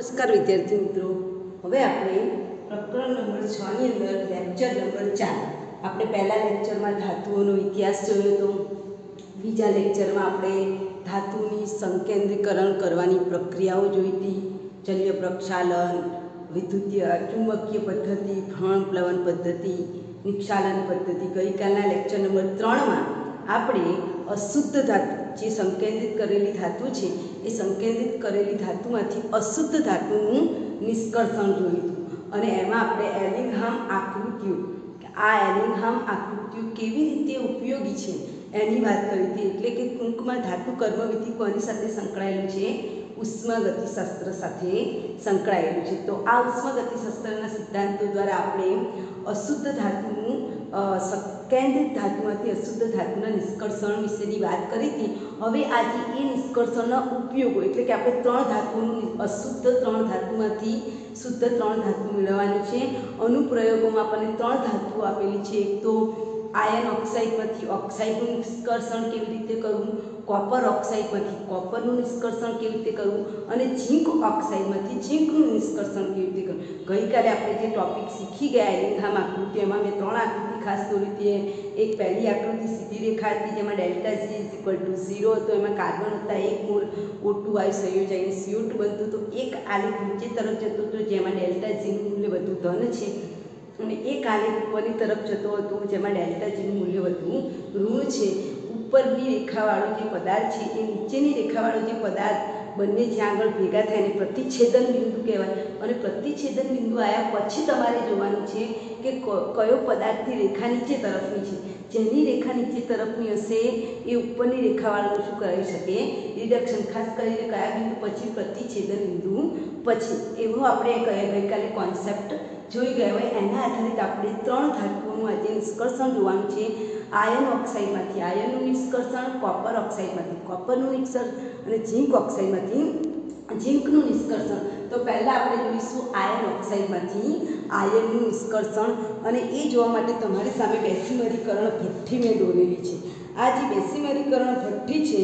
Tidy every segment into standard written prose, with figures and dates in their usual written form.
નમસ્કાર વિદ્યાર્થી મિત્રો, હવે આપણે પ્રકરણ નંબર 6 ની અંદર લેક્ચર નંબર 4 આપણે પહેલા લેક્ચરમાં ધાતુઓનો ઇતિહાસ જોયો હતો. બીજા લેક્ચરમાં આપણે ધાતુની સંકેન્દ્રીકરણ કરવાની પ્રક્રિયાઓ જોઈ હતી. જલીય પ્રક્ષાલન, વિદ્યુતીય ચુંબકીય પદ્ધતિ, ભ્રમણ પ્લવન પદ્ધતિ, નિક્ષાલન પદ્ધતિ. ગઈકાલના લેક્ચર નંબર 3માં આપણે અશુદ્ધ ધાતુ, જે સંકેન્દ્રિત કરેલી ધાતુ છે, એ સંકેન્દ્રિત કરેલી ધાતુમાંથી અશુદ્ધ ધાતુનું નિષ્કર્ષણ જોયું હતું. અને એમાં આપણે એલિંગહામ આકૃતિઓ, આ એલિંગહામ આકૃતિઓ કેવી રીતે ઉપયોગી છે એની વાત કરી હતી. એટલે કે ટૂંકમાં ધાતુ કર્મવિધિ કોની સાથે સંકળાયેલું છે? ઉષ્માગતિશાસ્ત્ર સાથે સંકળાયેલું છે. તો આ ઉષ્માગતિશાસ્ત્રના સિદ્ધાંતો દ્વારા આપણે અશુદ્ધ ધાતુનું સંકેન્દ્રિત ધાતુમાંથી અશુદ્ધ ધાતુના નિષ્કર્ષણ વિશેની વાત કરી હતી. હવે આજે એ નિષ્કર્ષણના ઉપયોગો, એટલે કે આપણે ત્રણ ધાતુનું અશુદ્ધ ત્રણ ધાતુમાંથી શુદ્ધ ત્રણ ધાતુ મેળવવાની છે. અનુપ્રયોગોમાં આપણને ત્રણ ધાતુઓ આપેલી છે. એક તો આયર્ન ઓક્સાઇડમાંથી ઓક્સાઇડનું નિષ્કર્ષણ કેવી રીતે કરવું, કોપર ઓક્સાઇડમાંથી કોપરનું નિષ્કર્ષણ કેવી રીતે કરવું, અને ઝીંક ઓક્સાઇડમાંથી ઝીંકનું નિષ્કર્ષણ કેવી રીતે કરવું. ગઈકાલે આપણે જે ટોપિક શીખી ગયા એલિંગહામ આકૃતિ, એમાં મેં ત્રણ આકૃતિ ખાસ દોરી હતી. એક પહેલી આકૃતિ સીધી રેખા હતી, જેમાં ડેલ્ટા G = 0 હતો. એમાં કાર્બન હતા 1 મોલ O2 વાયુ સંયોજાઈને CO2 બનતું હતું. એક આલેખ નીચે તરફ જતો હતો, જેમાં ડેલ્ટા G નું મૂલ્ય વધુ ધન છે, અને એક આલેખ ઉપરની તરફ જતો હતો, જેમાં ડેલ્ટા G નું મૂલ્ય વધુ ઋણ છે. ઉપરની રેખાવાળો જે પદાર્થ છે એ નીચેની રેખાવાળો જે પદાર્થ, બંને જ્યાં આગળ ભેગા થાય એને પ્રતિછેદન બિંદુ કહેવાય. અને પ્રતિછેદન બિંદુ આવ્યા પછી તમારે જોવાનું છે કે કયો પદાર્થની રેખા નીચે તરફની છે. જેની રેખા નીચે તરફની હશે એ ઉપરની રેખાવાળાનું શું કરાવી શકે? રિડક્શન. ખાસ કરીને કયા બિંદુ પછી? પ્રતિછેદન બિંદુ પછી. એવું આપણે ગઈકાલે કોન્સેપ્ટ જોઈ ગયા હોય. એના આધારિત આપણે ત્રણ ધાતુઓનું આજે નિષ્કર્ષણ જોવાનું છે. આયર્ન ઓક્સાઇડમાંથી આયર્નનું નિષ્કર્ષણ, કોપર ઓક્સાઇડમાંથી કોપરનું નિષ્કર્ષણ, અને ઝીંક ઓક્સાઇડમાંથી ઝીંકનું નિષ્કર્ષણ. તો પહેલાં આપણે જોઈશું આયર્ન ઓક્સાઇડમાંથી આયર્નનું નિષ્કર્ષણ. અને એ જોવા માટે તમારી સામે બેસીમરીકરણ ભઠ્ઠી મેં દોરેલી છે. આ જે બેસીમરીકરણ ભઠ્ઠી છે,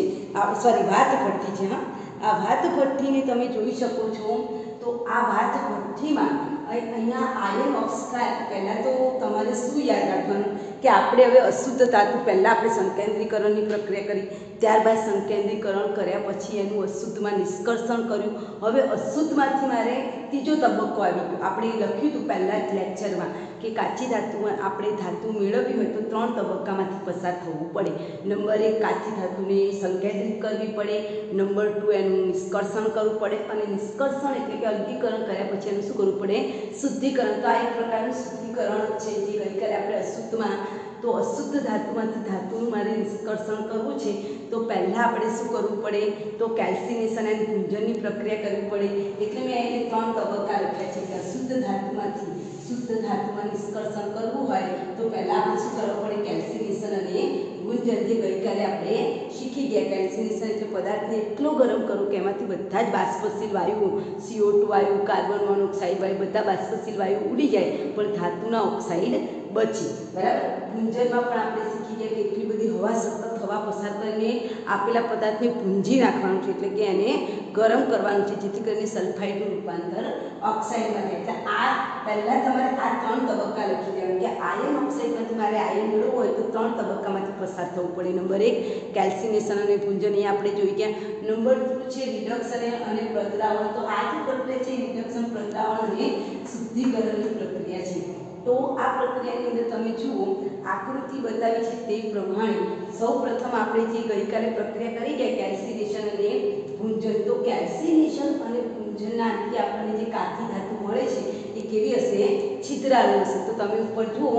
વાત ભઠ્ઠી છે. આ વાત ભઠ્ઠીને તમે જોઈ શકો છો. તો આ વાત ભઠ્ઠીમાં અહીંયા આયર્ન ઓક્સાઇડ, પહેલાં તો તમારે શું યાદ રાખવાનું કે આપણે હવે અશુદ્ધ ધાતુ, પહેલાં આપણે સંકેન્દ્રીકરણની પ્રક્રિયા કરી, ત્યારબાદ સંકેન્દ્રીકરણ કર્યા પછી એનું અશુદ્ધમાં નિષ્કર્ષણ કર્યું. હવે અશુદ્ધમાંથી મારે ત્રીજો તબક્કો આવી ગયો. આપણે લખ્યું હતું પહેલાં જ લેક્ચરમાં કે કાચી ધાતુમાં આપણે ધાતુ મેળવવી હોય તો ત્રણ તબક્કામાંથી પસાર થવું પડે. નંબર 1, કાચી ધાતુને સંકેન્દ્રિત કરવી પડે. નંબર 2, એનું નિષ્કર્ષણ કરવું પડે. અને નિષ્કર્ષણ એટલે કે અલગીકરણ કર્યા પછી એનું શું કરવું પડે? શુદ્ધિકરણ. તો આ એક પ્રકારનું શુદ્ધિકરણ છે જે ગઈકાલે આપણે અશુદ્ધમાં, તો અશુદ્ધ ધાતુમાંથી ધાતુનું મારે નિષ્કર્ષણ કરવું છે તો પહેલાં આપણે શું કરવું પડે? તો કેલ્સિનેશન અને ભૂંજનની પ્રક્રિયા કરવી પડે. એટલે મેં એને ત્રણ તબક્કા લખ્યા છે કે અશુદ્ધ ધાતુમાંથી શુદ્ધ ધાતુમાં નિષ્કર્ષણ કરવું હોય તો પહેલાં આપણે શું કરવું પડે? કેલ્સિનેશન અને ભૂંજન, જે ગઈકાલે આપણે શીખી ગયા. કેલ્સિનેશન એટલે પદાર્થને એટલો ગરમ કરવું કે એમાંથી બધા જ બાષ્પશીલ વાયુઓ, CO2 વાયુ, કાર્બન મોનોક્સાઇડ વાયુ, બધા બાષ્પશીલ વાયુ ઉડી જાય, પણ ધાતુના ઓક્સાઇડ બચે. બરાબર. ભૂંજનમાં પણ આપણે શીખી ગયા કે એટલી બધી હવા, સતત હવા પસાર કરીને આપેલા પદાર્થને ભૂંજી નાખવાનું છે, એટલે કે એને ગરમ કરવાનું છે, જેથી કરીને સલ્ફાઇડનું રૂપાંતર ઓક્સાઇડમાં થાય. એટલે આ પહેલાં તમારે આ ત્રણ તબક્કા લખી દેવાનું કે આયર્ન ઓક્સાઇડમાંથી મારે આયર્ન મેળવવું હોય તો ત્રણ તબક્કામાંથી પસાર થવું પડે. નંબર 1, કેલ્સિનેશન અને ભૂંજન, એ આપણે જોઈ ગયા. નંબર 2 છે રિડક્શન અને પ્રદ્રાવણ. તો આ જે પ્રક્રિયા છે રિડક્શન, પ્રદ્રાવણ અને શુદ્ધિકરણની પ્રક્રિયા છે. તો આ પ્રક્રિયાની અંદર તમે જુઓ, આકૃતિ બતાવી છે તે પ્રમાણે સૌ પ્રથમ આપણે જે ગઈકાલે પ્રક્રિયા કરી ગયા કેલ્સિનેશન અને ભૂંજન, તો કેલ્સિનેશન અને ભૂંજનના અંતે આપણને જે કાચી ધાતુ મળે છે એ કેવી હશે? છિદ્રાળુ હશે. તો તમે ઉપર જુઓ,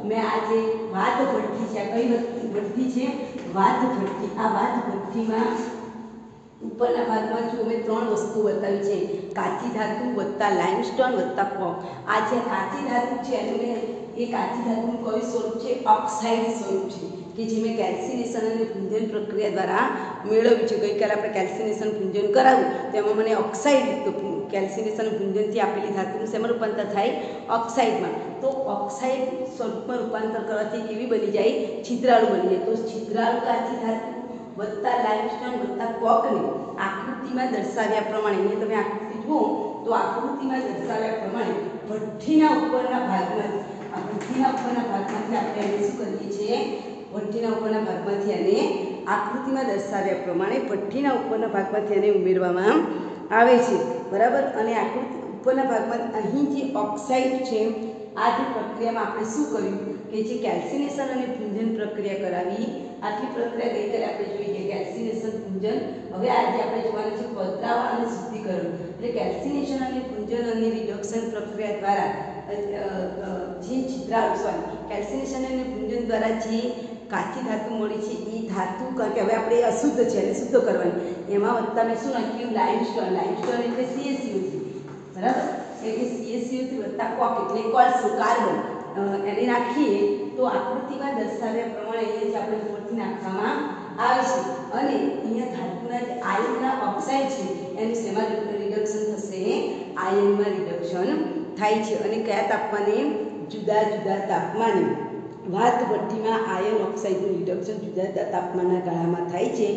મેં આ જે વાત ભઠ્ઠી છે, આ કઈ ભઠ્ઠી છે? વાત ભઠ્ઠી. આ વાત ભઠ્ઠીમાં ઉપરના ભાગમાં જો મેં ત્રણ વસ્તુ બતાવી છે: કાચી ધાતુ વત્તા લાઇમસ્ટોન વત્તા કોક. આ જે કાચી ધાતુ છે એને, એ કાચી ધાતુનું કયું સ્વરૂપ છે? ઓક્સાઇડ સ્વરૂપ છે, કે જે મેં કેલ્સિનેશન અને ભૂંજન પ્રક્રિયા દ્વારા મેળવ્યું છે. ગઈકાલે આપણે કેલ્સિનેશન ભૂંજન કરાવ્યું, તેમાં મને ઓક્સાઇડ, કેલ્સિનેશન ભૂંજનથી આપેલી ધાતુનું શેમાં રૂપાંતર થાય? ઓક્સાઇડમાં. તો ઓક્સાઇડ સ્વરૂપમાં રૂપાંતર કરવાથી કેવી બની જાય? છિદ્રાળુ બની જાય. તો છિદ્રાળુ કાચી ધાતુ વત્તા લાઇમસ્ટોન વત્તા કોકને આકૃતિમાં દર્શાવ્યા પ્રમાણે, તમે આકૃતિ જુઓ તો આકૃતિમાં દર્શાવ્યા પ્રમાણે ભઠ્ઠીના ઉપરના ભાગમાંથી આપણે એને શું કરીએ છીએ, ભઠ્ઠીના ઉપરના ભાગમાંથી એને આકૃતિમાં દર્શાવ્યા પ્રમાણે ભઠ્ઠીના ઉપરના ભાગમાંથી એને ઉમેરવામાં આવે છે, બરાબર. અને આકૃતિ ઉપરના ભાગમાં અહીં જે ઓક્સાઇડ છે, આ જે પ્રક્રિયામાં આપણે શું કર્યું કે જે કેલ્સિનેશન અને પૂંજન પ્રક્રિયા કરાવી, આટલી પ્રક્રિયા ગઈકાલે આપણે જોઈ કે કેલ્સિનેશન પૂંજન. હવે આજે આપણે જોવાનું છે પધરાવણ અને શુદ્ધિકરણ. એટલે કેલ્સિનેશન અને પૂંજન અને રિડક્શન પ્રક્રિયા દ્વારા જે છિદ્રાળુ કેલ્સિનેશન અને પૂંજન દ્વારા જે કાચી ધાતુ મળી છે, એ ધાતુ કારણ કે હવે આપણે અશુદ્ધ છે એને શુદ્ધ કરવાની, એમાં વત્તા મેં શું નાખ્યું, લાઇમસ્ટોન. લાઇમસ્ટોન એટલે CaCO3, બરાબર. એટલે CaCO3 વત્તા કોક એટલે કોલસો, કાર્બન, એને નાખીએ તો આકૃતિમાં દર્શાવ્યા પ્રમાણે અહીંયા જે આપણે ઉપરથી નાખવામાં આવે છે. અને અહીંયા ધાતુના જે આયનના ઓક્સાઇડ છે એનું શેમાં રિડક્શન થશે, આયનમાં રિડક્શન થાય છે. અને કયા તાપમાને, જુદા જુદા તાપમાને વાત ભઠ્ઠીમાં આયન ઓક્સાઇડનું રિડક્શન જુદા જુદા તાપમાનના ગાળામાં થાય છે.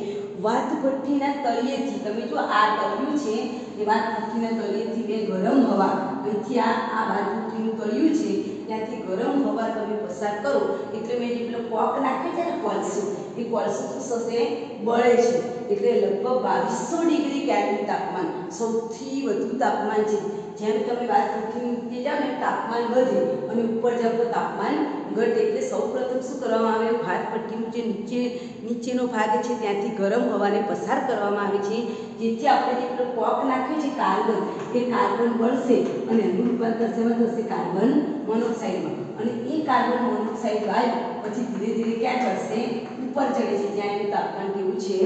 વાત ભઠ્ઠીના તળિયેથી, તમે જો આ તળિયું છે એ વાત ભઠ્ઠીના તળિયેથી બે ગરમ હવા, અહીંથી આ વાત ભઠ્ઠીનું તળિયું છે ત્યાંથી ગરમ હવા તમે પસાર કરો એટલે મેં જે પેલો કોક નાખ્યો છે ને કોલસો, એ કોલસો શું થશે, બળે છે. એટલે લગભગ 2200 ડિગ્રી કેલ્વિન તાપમાન સૌથી વધુ તાપમાન છે. જેમ તમે વાત ભઠ્ઠી જાઓ ને તાપમાન વધે અને ઉપર જાઓ તો તાપમાન ઘટે. એટલે સૌપ્રથમ શું કરવામાં આવે, ભાત ભઠ્ઠીનું જે નીચેનો ભાગ છે ત્યાંથી ગરમ હવાને પસાર કરવામાં આવે છે, જેથી આપણે જે પેલો કોક નાખ્યો છે કાર્બન, એ કાર્બન બળશે અને એનું રૂપાંતર શેમાં થશે, કાર્બન મોનોક્સાઇડમાં. અને એ કાર્બન મોનોક્સાઇડ વાયુ પછી ધીરે ધીરે ક્યાં ચડશે, ઉપર ચડે છે, જ્યાં એનું તાપમાન કેવું છે,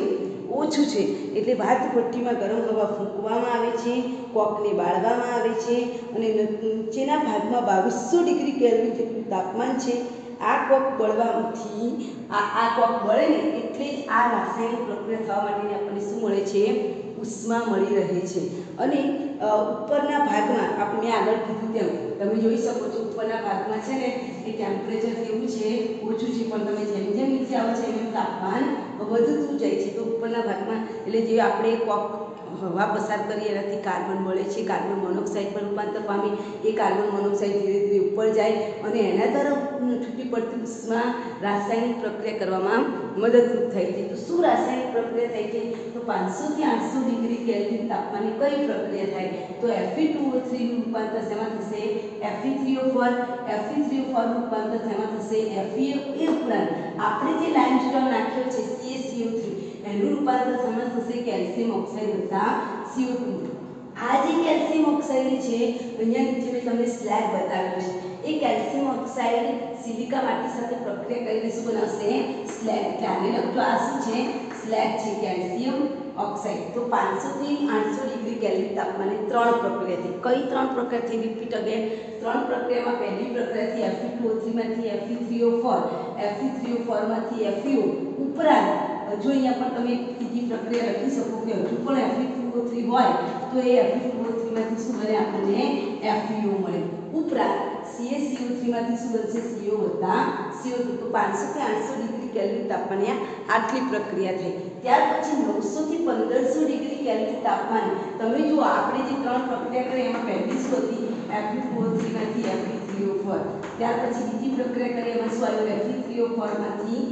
ઓછું છે. એટલે વાત ભઠ્ઠીમાં ગરમ હવા ફૂંકવામાં આવે છે, કોકને બાળવામાં આવે છે અને નીચેના ભાગમાં 2200 ડિગ્રી કેલ્વિન જેટલું તાપમાન છે. આ કોક બળવાથી આ કોક બળે ને એટલે જ આ રાસાયણિક પ્રક્રિયા થવા માટેની આપણને શું મળે છે, ઉષ્મા મળી રહે છે. અને ઉપરના ભાગમાં આપણે આગળ કીધું તેમ તમે જોઈ શકો છો, ઉપરના ભાગમાં છે ને એ ટેમ્પરેચર કેવું છે, ઓછું છે, પણ તમે જેમ જેમ નીચે આવો છો એમ તાપમાન વધતું જાય છે. તો ઉપરના ભાગમાં એટલે જે આપણે કોક હવા પસાર કરીએ એનાથી કાર્બન મળે છે, કાર્બન મોનોક્સાઇડમાં રૂપાંતર પામી, એ કાર્બન મોનોક્સાઇડ ધીરે ધીરે ઉપર જાય અને એના તરફ છૂટી પડતી ઉષ્મા રાસાયણિક પ્રક્રિયા કરવામાં મદદરૂપ થાય છે. તો શું રાસાયણિક પ્રક્રિયા થાય છે, તો 500 થી 800 ડિગ્રી કેલ્વિન તાપમાને કઈ પ્રક્રિયા થાય, તો Fe2O3 નું રૂપાંતર શેમાં થશે, Fe3O4. Fe3O4 નું રૂપાંતર શેમાં થશે, FeO. એ ઉપરાંત આપણે જે લાઇમસ્ટોન નાખ્યો છે CaCO3, એનું રૂપાંતર શેમાં થશે, કેલ્શિયમ ઓક્સાઇડ વત્તા CO2. આ જે કેલ્શિયમ ઓક્સાઇડ છે, અહીંયા નીચે મેં તમને સ્લેગ બતાવ્યો છે, એ કેલ્શિયમ ઓક્સાઇડ સિલિકા માટી સાથે પ્રક્રિયા કરીને શું બનાવશે, સ્લેગ. એટલે આને લખજો, આ શું છે, સ્લેગ છે, કેલ્શિયમ ઓક્સાઇડ. તો 500 થી 800 ડિગ્રી કેલ્વિન તાપમાને 3 પ્રક્રિયા થઈ. કઈ 3 પ્રક્રિયા થઈ, રિપીટ અગેન. 3 પ્રક્રિયામાં પહેલી પ્રક્રિયાથી Fe2O3 માંથી Fe3O4, Fe3O4 માંથી FeO. ઉપરાંત જો અહીંયા પણ તમે બીજી પ્રક્રિયા લખી શકો કે હજુ પણ Fe2O3 હોય તો એ Fe2O3 માંથી શું બને, આપણને FeO મળે. ઉપરાંત CaCO3 માંથી શું બનશે, CO વત્તા CO2. તો 500 થી 800 ડિગ્રી કેલ્વિન તાપમાને આટલી પ્રક્રિયા થઈ. ત્યાર પછી 900 થી 1500 ડિગ્રી કેલ્વિન તાપમાને તમે જો આપણે જે 3 પ્રક્રિયા કરી એમાં પહેલી શું હતી, Fe2O3 માંથી Fe3O4. ત્યાર પછી બીજી પ્રક્રિયા કરી એમાં શું આવ્યું, Fe3O4 માંથી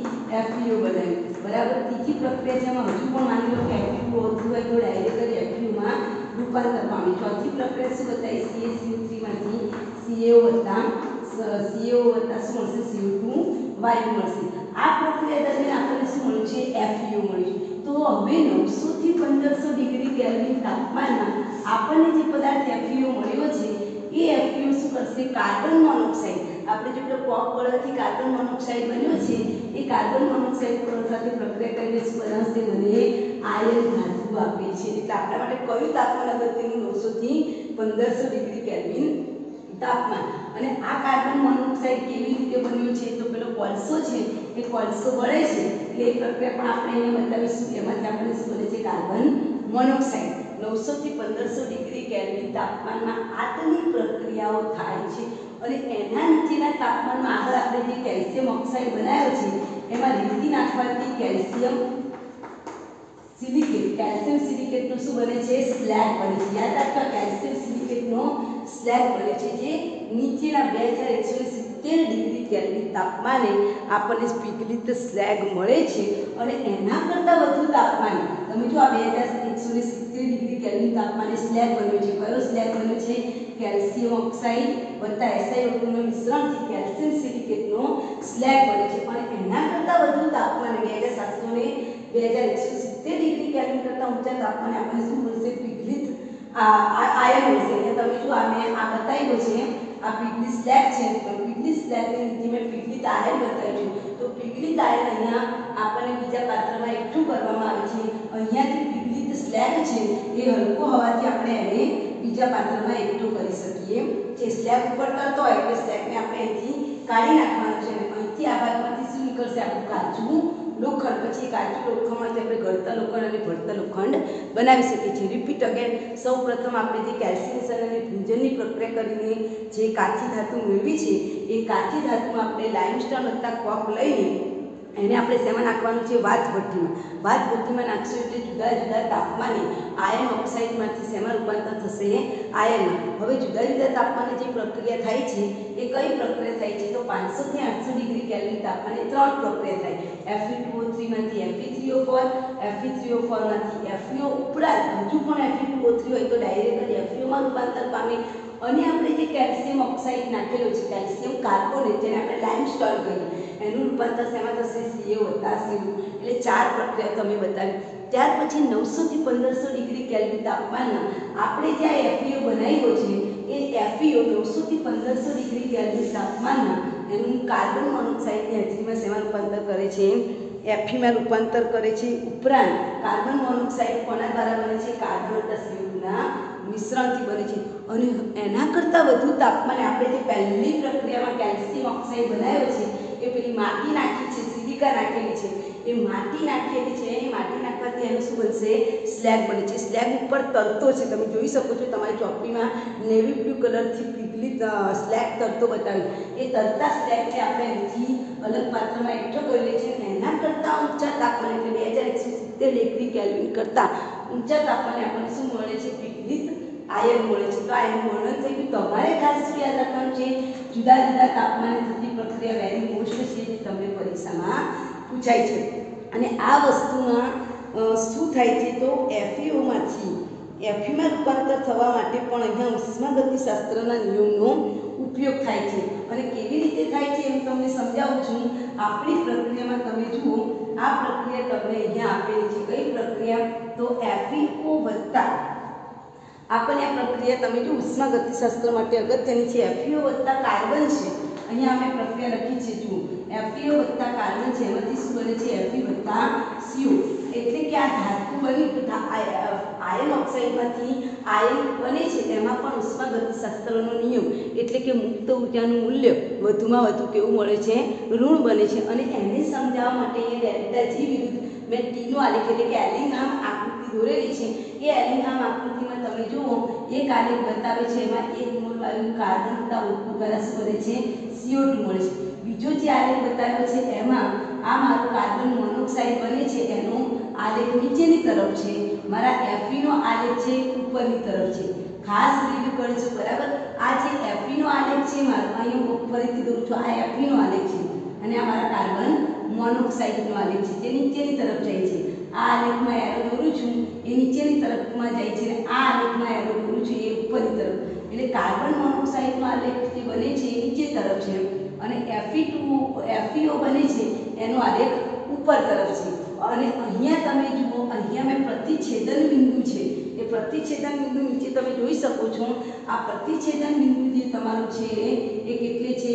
FeO બનાવ્યું, બરાબર. ત્રીજી પ્રક્રિયા છે એમાં હજુ પણ માની લો કે Fe2O3 હોય તો ડાયરેક્ટ FeO માં રૂપાંતર પામી. ચોથી પ્રક્રિયા શું બતાવી, CaCO3 માંથી CO વત્તા શું મળશે, CO2 વાયુ મળશે. આ પ્રક્રિયા દરમિયાન આપણને શું મળ્યું છે, FeO મળ્યું. તો હવે 900 થી 1500 ડિગ્રી કેલ્વિન તાપમાનમાં આપણને જે પદાર્થ FeO મળ્યો છે એ FeO શું કરશે, કાર્બન મોનોક્સાઇડ. આપણે જે પેલો કોક બળવાથી કાર્બન મોનોક્સાઇડ બન્યો છે, એ કાર્બન મોનોક્સાઇડ સાથે પ્રક્રિયા કરીને શું બનાવશે, મને આયન ધાતુ આપે છે. એટલે આપણા માટે કયું તાપમાન અગત્યનું, 900 થી 1500 ડિગ્રી કેલ્વિન તાપમાન. અને આ કાર્બન મોનોક્સાઇડ કેવી રીતે બન્યું છે, તો પેલો કોલસો છે એ કોલસો બળે છે એટલે એ પ્રક્રિયા પણ આપણે અહીંયા બતાવીશું. એમાંથી આપણે શું બને છે, કાર્બન મોનોક્સાઇડ. 900 થી 1500 ડિગ્રી કેલ્વિન તાપમાનમાં આટલી પ્રક્રિયાઓ થાય છે. અને એના નીચેના તાપમાનમાં આગળ આપણે જે કેલ્શિયમ ઓક્સાઇડ બનાવ્યો છે એમાં રીંગી નાખવાથી કેલ્શિયમ સિલિકેટ, કેલ્શિયમ સિલિકેટનું શું બને છે, સ્લેગ બને છે. યાદ રાખજો, કેલ્શિયમ સિલિકેટ સ્લેબ બને છે, જે નીચેના 2170 ડિગ્રી કેલ્વિન તાપમાને આપણને પીગળિત સ્લેગ મળે છે અને એના કરતાં વધુ તાપમાને તમે જો આ 2170 ડિગ્રી કેલ્વિન તાપમાને સ્લેગ બન્યો છે. કયો સ્લેગ બન્યો છે? કેલ્શિયમ ઓક્સાઇડ વત્તા SiO2 નું મિશ્રણથી કેલ્શિયમ સિલિકેટનો સ્લેગ બને છે અને એના કરતાં વધુ તાપમાને 2700 ને 2170 ડિગ્રી કેલ્વિન કરતાં ઊંચા તાપમાને આપણને શું મળશે? પીગળિત આયન મળશે. તમે જો આ મેં આ બતાવ્યું છે, આ પીગળિત સ્લેગ છે, પીગળિત સ્લેગની નીચે મેં પીગળિત આયન બતાવ્યું છે. તો પીગળિત આયન અહીંયા આપણને બીજા પાત્રમાં એકઠું કરવામાં આવે છે. અહીંયા જે પીગળિત સ્લેગ છે એ હલકો હોવાથી આપણે એને બીજા પાત્રમાં એકઠું કરી શકીએ. જે સ્લેગ ઉપર તરતો હોય એટલે સ્લેગને આપણે અહીંથી કાઢી નાખવાનું છે અને અહીંથી આ ભાગમાંથી શું નીકળશે? આપણું કાચું લોખંડ. પછી કાચું લોખંડમાંથી આપણે ઘડતા લોખંડ અને ભળતા લોખંડ બનાવી શકીએ છીએ. Repeat again. સૌ પ્રથમ આપણે જે કેલ્સિનેશન અને ભૂંજનની પ્રક્રિયા કરીને જે કાચી ધાતુ મેળવી છે એ કાચી ધાતુમાં આપણે લાઇમસ્ટોન વત્તા કોક લઈને એને આપણે શેમાં નાખવાનું છે? વાત ભઠ્ઠીમાં. વાત ભઠ્ઠીમાં નાખશું એટલે જુદા જુદા તાપમાને આયન ઓક્સાઇડમાંથી શેમાં રૂપાંતર થશે? આયનમાં. હવે જુદા જુદા તાપમાને જે પ્રક્રિયા થાય છે એ કઈ પ્રક્રિયા થાય છે? તો 500 થી 800 ડિગ્રી કેલ્વિન તાપમાને 3 પ્રક્રિયા થાય. Fe2O3 માંથી Fe3O4, Fe3O4 માંથી FeO ઉપરાંત હજુ પણ Fe2O3 હોય તો ડાયરેક્ટ જ FeO માં રૂપાંતર પામે અને આપણે જે કેલ્શિયમ ઓક્સાઇડ નાખેલો છે, કેલ્શિયમ કાર્બોનેટ, જેને આપણે લાઇમસ્ટોન કહીએ, એનું રૂપાંતર શેમાં થશે? Ca વત્તા Cu. એટલે 4 પ્રક્રિયા તમે બતાવી. ત્યાર પછી 900 થી 1500 ડિગ્રી કેલ્વિન તાપમાનના આપણે જે આ FeO બનાવ્યો છે એ FeO 900 થી 1500 ડિગ્રી કેલ્વિન તાપમાનના એનું કાર્બન મોનોક્સાઇડની હાજરીમાં શેમાં રૂપાંતર કરે છે? Fe માં રૂપાંતર કરે છે. ઉપરાંત કાર્બન મોનોક્સાઇડ કોના દ્વારા બને છે? કાર્બન વત્તા CO2 ના મિશ્રણથી બને છે. અને એના કરતાં વધુ તાપમાને આપણે જે પહેલી પ્રક્રિયામાં કેલ્શિયમ ઓક્સાઇડ બનાવ્યો છે એ પેલી માટી નાખી છે, સિલિકા નાખેલી છે, એ માટી નાખેલી છે, એ માટી નાખવાથી એનું શું બનશે? સ્લેગ બને છે. સ્લેગ ઉપર તરતો છે, તમે જોઈ શકો છો તમારી ચોપડીમાં નેવી બ્લુ કલરથી પીગળિત સ્લેગ તરતો બતાવ્યો. એ તરતા સ્લેગને આપણે અહીંથી અલગ પાત્રમાં એકઠો કરી લઈએ છીએ. એના કરતાં ઊંચા તાપમાને એટલે 2170 ડિગ્રી કેલ્વિન કરતાં ઊંચા તાપમાને આપણને શું મળે છે? પીગળિત આયન મળે છે. તો આ એનું વર્ણન થઈ ગયું. તમારે ખાસ શું યાદ રાખવાનું છે? જુદા જુદા તાપમાને થતી પ્રક્રિયા વેરી મોસ્ટ છે જે તમને પરીક્ષામાં પૂછાય છે. અને આ વસ્તુમાં શું થાય છે? તો FeOમાંથી Feમાં રૂપાંતર થવા માટે પણ અહીંયા ઉષ્માગતિશાસ્ત્રના નિયમનો ઉપયોગ થાય છે. અને કેવી રીતે થાય છે એમ તમને સમજાવું છું. આપણી પ્રક્રિયામાં તમે જુઓ, આ પ્રક્રિયા તમને અહીંયા આપેલી છે. કઈ પ્રક્રિયા? તો FeO વત્તા આપણને આ પ્રક્રિયા તમે જો ઉષ્માગતિશાસ્ત્ર માટે અગત્યની છે. FeO વત્તા કાર્બન છે. અહીંયા અમે પ્રક્રિયા લખી છે, જુઓ. FeO વત્તા કાર્બન છે, એમાંથી શું બને છે? Fe વત્તા CO. એટલે કે આ ધાતુ બની આયન ઓક્સાઇડમાંથી આયન બને છે, તેમાં પણ ઉષ્માગતિશાસ્ત્રનો નિયમ એટલે કે મુક્ત ઉર્જાનું મૂલ્ય વધુમાં વધુ કેવું મળે છે? ઋણ બને છે. અને એને સમજાવવા માટે એ ડેલ્ટા G વિરુદ્ધ મેં ટીનો આલેખ એટલે કે એલિંગહામ આકૃતિ દોરેલી છે. એ એલિંગહામ આકૃતિમાં તમે જુઓ, એક આલેખ બતાવે છે, એમાં એક મોલ વાયુ કાર્બન વત્તા O2 દ્વારા શું બને છે? CO2 મળે છે. બીજો જે આલેખ બતાવ્યો છે એમાં આ મારો કાર્બન મોનોક્સાઇડ બને છે, એનો આલેખ નીચેની તરફ છે. મારા Fe નો આલેખ છે ઉપરની તરફ છે. ખાસ રીડ કરજો, બરાબર? આ જે Fe નો આલેખ છે મારો, અહીંયા ફરીથી દોરું છું, આ Fe નો આલેખ છે અને આ મારા કાર્બન મોનોક્સાઇડનો આલેખ છે જે નીચેની તરફ જાય છે. આ આલેખમાં એરો દોરું છું એ નીચેની તરફમાં જાય છે અને આ આલેખમાં એરો દોરું છું એ ઉપરની તરફ. એટલે કાર્બન મોનોક્સાઇડનો આલેખ જે બને છે એ નીચે તરફ છે અને FeO બને છે એનો આલેખ ઉપર તરફ છે. અને અહીંયા તમે જુઓ, અહીંયા મેં પ્રતિછેદન બિંદુ છે, એ પ્રતિછેદન બિંદુ નીચે તમે જોઈ શકો છો. આ પ્રતિછેદન બિંદુ જે તમારું છે એ કેટલી છે?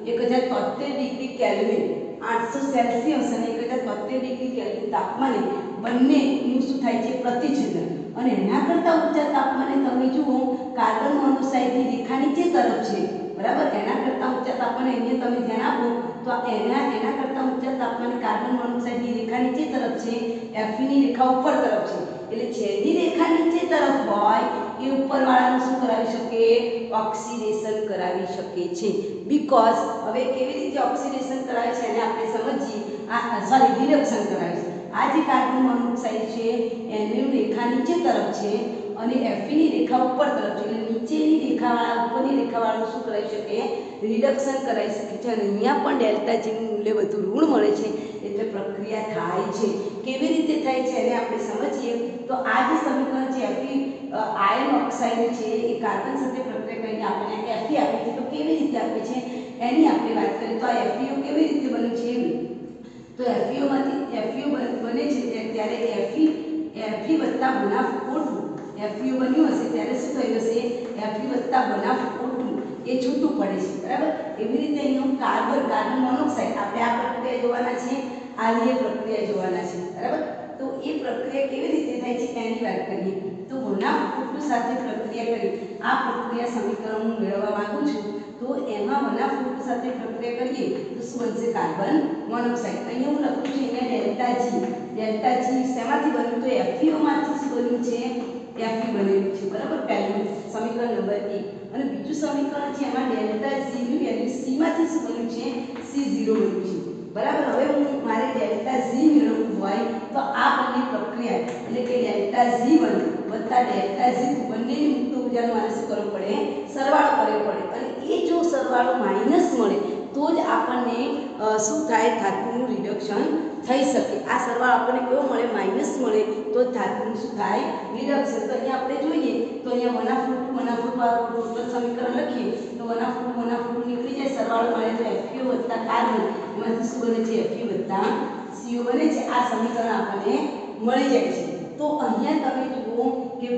1073 ડિગ્રી કેલ્વિન, 800 સેલ્સિયસ અને 1073 ડિગ્રી કેલ્વિન તાપમાને બંનેનું શું થાય છે? પ્રતિછેદન. અને એના કરતાં ઊંચા તાપમાને તમે જુઓ, કાર્બન મોનોક્સાઇડની રેખા નીચે તરફ છે, બરાબર? એના કરતાં ઊંચા તાપમાને અહીંયા તમે ધ્યાન આપો તો એના કરતાં ઊંચા તાપમાને કાર્બન મોનોક્સાઇડની રેખા નીચે તરફ છે, Fe ની રેખા ઉપર તરફ છે. એટલે જેની રેખા નીચે તરફ હોય એ ઉપરવાળાનું શું કરાવી શકે? ઓક્સિડેશન કરાવી શકે છે. બીકોઝ હવે કેવી રીતે ઓક્સિડેશન કરાવે છે એને આપણે સમજીએ. રિડક્શન કરાવે છે. આ જે કાર્બન મોનોક્સાઇડ છે એની રેખા નીચે તરફ છે અને Fe ની રેખા ઉપર તરફ છે. એટલે નીચેની રેખાવાળા ઉપરની રેખાવાળાનું શું કરાવી શકે, રિડક્શન કરાવી શકે છે અને અહીંયા પણ ડેલ્ટા જીનું મૂલ્ય વધુ ઋણ મળે છે એટલે પ્રક્રિયા થાય છે. કેવી રીતે થાય છે એને આપણે સમજીએ તો આ જે સમીકરણ છે Fe આયર્ન ઓક્સાઇડ છે એ કાર્બન સાથે પ્રક્રિયા કરીને આપણને Fe આપે છે. તો કેવી રીતે આપે છે એની આપણે વાત કરીએ તો આ FeO કેવી રીતે બને છે, તો FeO માંથી FeO બને છે ત્યારે Fe વત્તા બનાફ O2 FeO બન્યું હશે ત્યારે શું થયું હશે, Fe બનાફ O2 એ છૂટું પડે છે, બરાબર. એવી રીતે અહીંયા કાર્બન મોનોક્સાઇડ આપણે આ પ્રક્રિયા જોવાના છે, આ લીય પ્રક્રિયા જોવાના છે, બરાબર. તો એ પ્રક્રિયા કેવી રીતે થાય છે એની વાત કરીએ તો બનાફ O2 સાથે પ્રક્રિયા કરી આ પ્રક્રિયા સમીકરણ હું મેળવવા માંગુ છું. તો એમાં બનાફ O2 સાથે પ્રક્રિયા કરીએ તો શું બનશે, કાર્બન મોનોક્સાઇડ. અહીંયા હું લખું છું અહીંયા ડેલ્ટા G શેમાંથી બન્યું, તો FeO માંથી શું બન્યું છે, Fe બનેલું છે, બરાબર. પહેલું સમીકરણ નંબર 1 અને બીજું સમીકરણ છે એમાં ડેલ્ટા G ની વેલ્યુ C માંથી શું બન્યું છે, C0 બન્યું છે, બરાબર. હવે હું મારે ડેલ્ટા G મેળવવું હોય તો આ બંને પ્રક્રિયા એટલે કે ડેલ્ટા G1 વત્તા ડેલ્ટા G2 બંનેની મુક્ત ઊર્જાનો મારે શું કરવો પડે, સરવાળો કરવો પડે અને એ જો સરવાળો માઈનસ મળે તો જ આપણને શું થાય, ધાતુનું રિડક્શન થઈ શકે. આ સરવાળો આપણને કેવો મળે, માઈનસ મળે તો ધાતુનું શું થાય, રિડક્શન. તો અહીંયા આપણે જોઈએ તો અહીંયા ટોટલ સમીકરણ લખીએ તો બનાફ નીકળી જાય, સરવાળો મળે તો FeO વત્તા કાર્બન એમાંથી શું બને છે, Fe વત્તા CO બને છે. આ સમીકરણ આપણને મળી જાય છે. તો અહીંયા તમે જુઓ કે